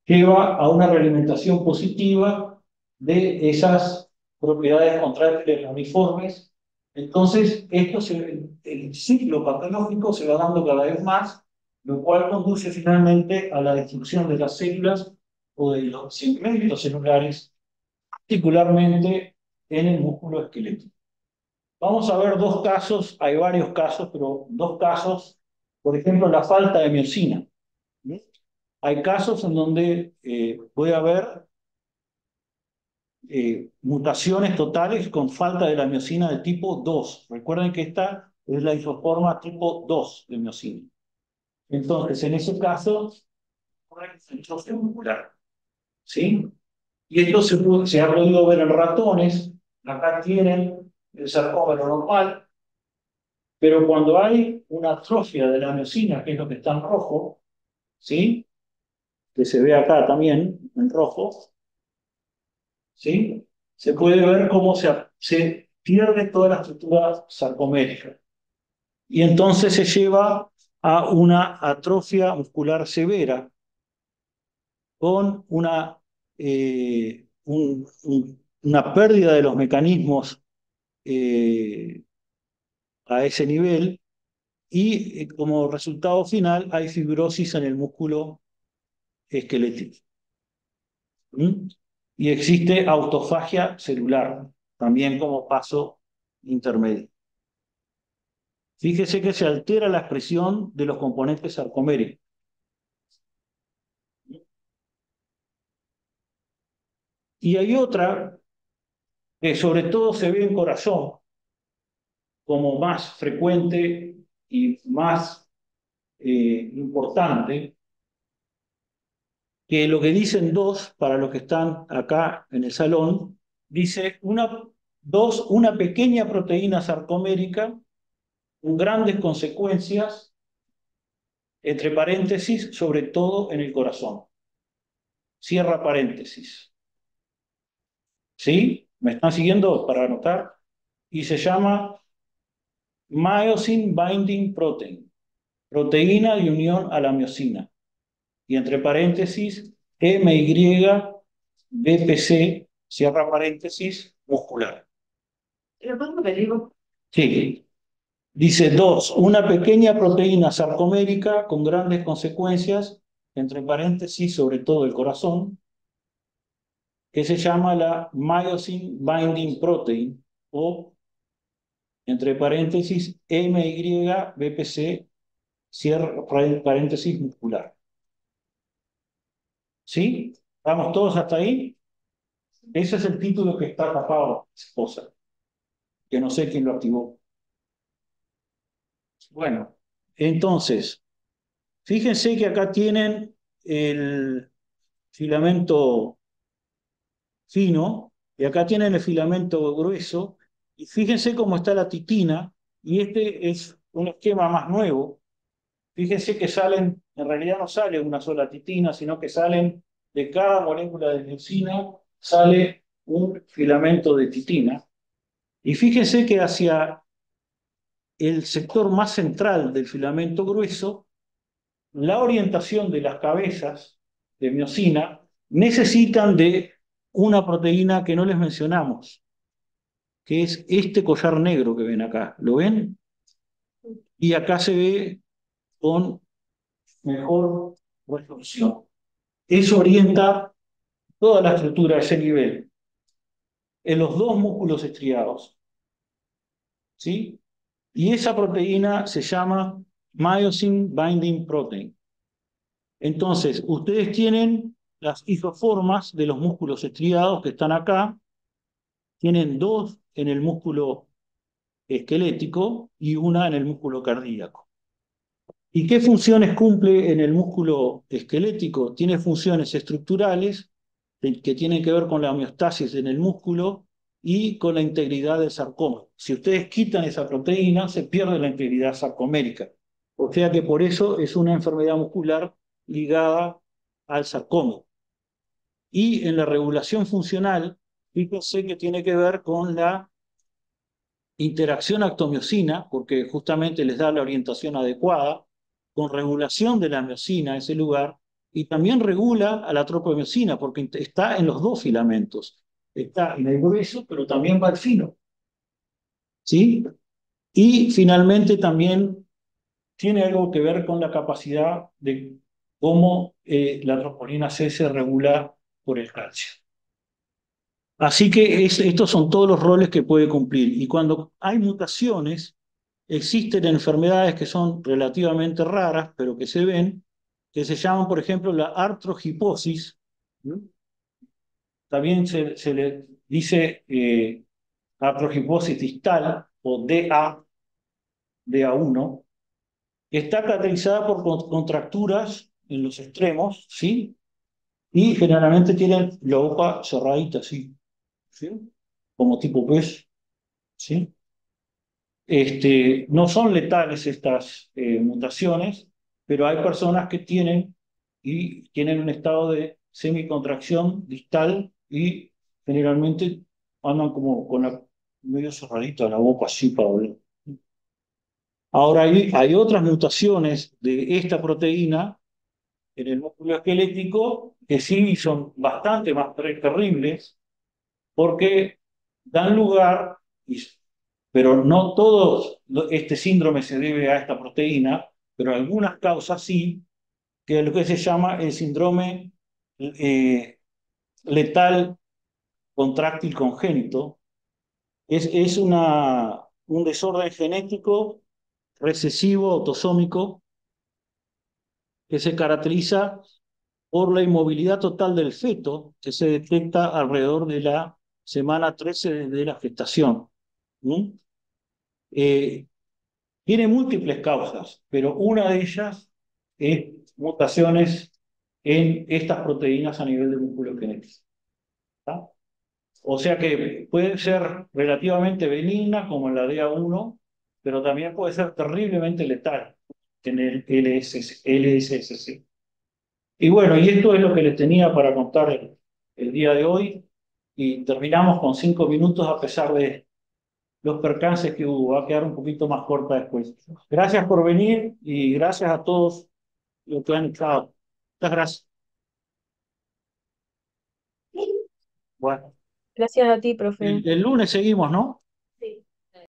lleva a una realimentación positiva de esas propiedades contráctiles uniformes. Entonces, el ciclo patológico se va dando cada vez más, lo cual conduce finalmente a la destrucción de las células o de los segmentos celulares, particularmente en el músculo esquelético. Vamos a ver dos casos, hay varios casos, pero dos casos, por ejemplo, la falta de miosina. Hay casos en donde puede haber mutaciones totales con falta de la miosina de tipo 2. Recuerden que esta es la isoforma tipo 2 de miosina. Entonces, en ese caso, hay distrofia muscular. ¿Sí? Y esto se ha podido ver en ratones. Acá tienen el sarcómero normal, pero cuando hay una atrofia de la miosina, que es lo que está en rojo, ¿sí? Que se ve acá también en rojo, ¿sí? Se puede ver cómo se pierde toda la estructura sarcomérica. Y entonces se lleva a una atrofia muscular severa con una pérdida de los mecanismos a ese nivel y como resultado final hay fibrosis en el músculo esquelético. ¿Mm? Y existe autofagia celular, también como paso intermedio. Fíjese que se altera la expresión de los componentes sarcoméricos. Y hay otra que sobre todo se ve en corazón como más frecuente y más importante, que lo que dicen dos, para los que están acá en el salón, dice una pequeña proteína sarcomérica con grandes consecuencias, entre paréntesis, sobre todo en el corazón. Cierra paréntesis. ¿Sí? ¿Me están siguiendo para anotar? Y se llama Myosin Binding Protein, proteína de unión a la miosina. Y entre paréntesis, MYBPC, cierra paréntesis, muscular. ¿Lo puedo repetir? Sí. Dice 2, una pequeña proteína sarcomérica con grandes consecuencias, entre paréntesis, sobre todo el corazón, que se llama la Myosin Binding Protein, o, entre paréntesis, MYBPC, cierra paréntesis, muscular. ¿Sí? ¿Vamos todos hasta ahí? Ese es el título que está tapado, esposa, que no sé quién lo activó. Bueno, entonces, fíjense que acá tienen el filamento fino y acá tienen el filamento grueso y fíjense cómo está la titina y este es un esquema más nuevo. Fíjense que salen, en realidad no sale una sola titina, sino que salen de cada molécula de miosina, sale un filamento de titina. Y fíjense que hacia el sector más central del filamento grueso, la orientación de las cabezas de miosina necesitan de una proteína que no les mencionamos, que es este collar negro que ven acá. ¿Lo ven? Y acá se ve con mejor resolución. Eso orienta toda la estructura a ese nivel, en los dos músculos estriados. ¿Sí? Y esa proteína se llama Myosin Binding Protein. Entonces, ustedes tienen las isoformas de los músculos estriados que están acá. Tienen dos en el músculo esquelético y una en el músculo cardíaco. ¿Y qué funciones cumple en el músculo esquelético? Tiene funciones estructurales que tienen que ver con la homeostasis en el músculo y con la integridad del sarcómero. Si ustedes quitan esa proteína, se pierde la integridad sarcomérica. O sea que por eso es una enfermedad muscular ligada al sarcómero. Y en la regulación funcional, fíjense que tiene que ver con la interacción actomiosina, porque justamente les da la orientación adecuada, con regulación de la miosina, ese lugar, y también regula a la tropomiosina, porque está en los dos filamentos. Está en el grueso, pero también va al fino. ¿Sí? Y finalmente también tiene algo que ver con la capacidad de cómo la troponina C se regula por el calcio. Así que estos son todos los roles que puede cumplir. Y cuando hay mutaciones, existen enfermedades que son relativamente raras, pero que se ven, que se llaman, por ejemplo, la artrohiposis. ¿No? También se le dice artrohiposis distal o DA1, que está caracterizada por contracturas en los extremos, ¿sí? Y generalmente tienen la boca cerradita, ¿sí? ¿Sí? Como tipo pez, ¿sí? No son letales estas mutaciones, pero hay personas que tienen un estado de semicontracción distal y generalmente andan como con la medio cerradita la boca así para hablar. Ahora hay otras mutaciones de esta proteína en el músculo esquelético que sí son bastante más terribles porque dan lugar, pero no todo este síndrome se debe a esta proteína, pero algunas causas sí, que es lo que se llama el síndrome letal contráctil congénito. Es un desorden genético recesivo autosómico que se caracteriza por la inmovilidad total del feto, que se detecta alrededor de la semana 13 de la gestación. ¿Mm? Eh, Tiene múltiples causas, pero una de ellas es mutaciones en estas proteínas a nivel de músculo genético. ¿Tá? O sea que puede ser relativamente benigna, como en la DA1, pero también puede ser terriblemente letal en el LSSC. Y bueno, y esto es lo que les tenía para contar el día de hoy. Y terminamos con 5 minutos a pesar de los percances que hubo. Va a quedar un poquito más corta después. Gracias por venir y gracias a todos los que han estado. Muchas gracias. Bueno, Gracias a ti, profe. el lunes seguimos, ¿no?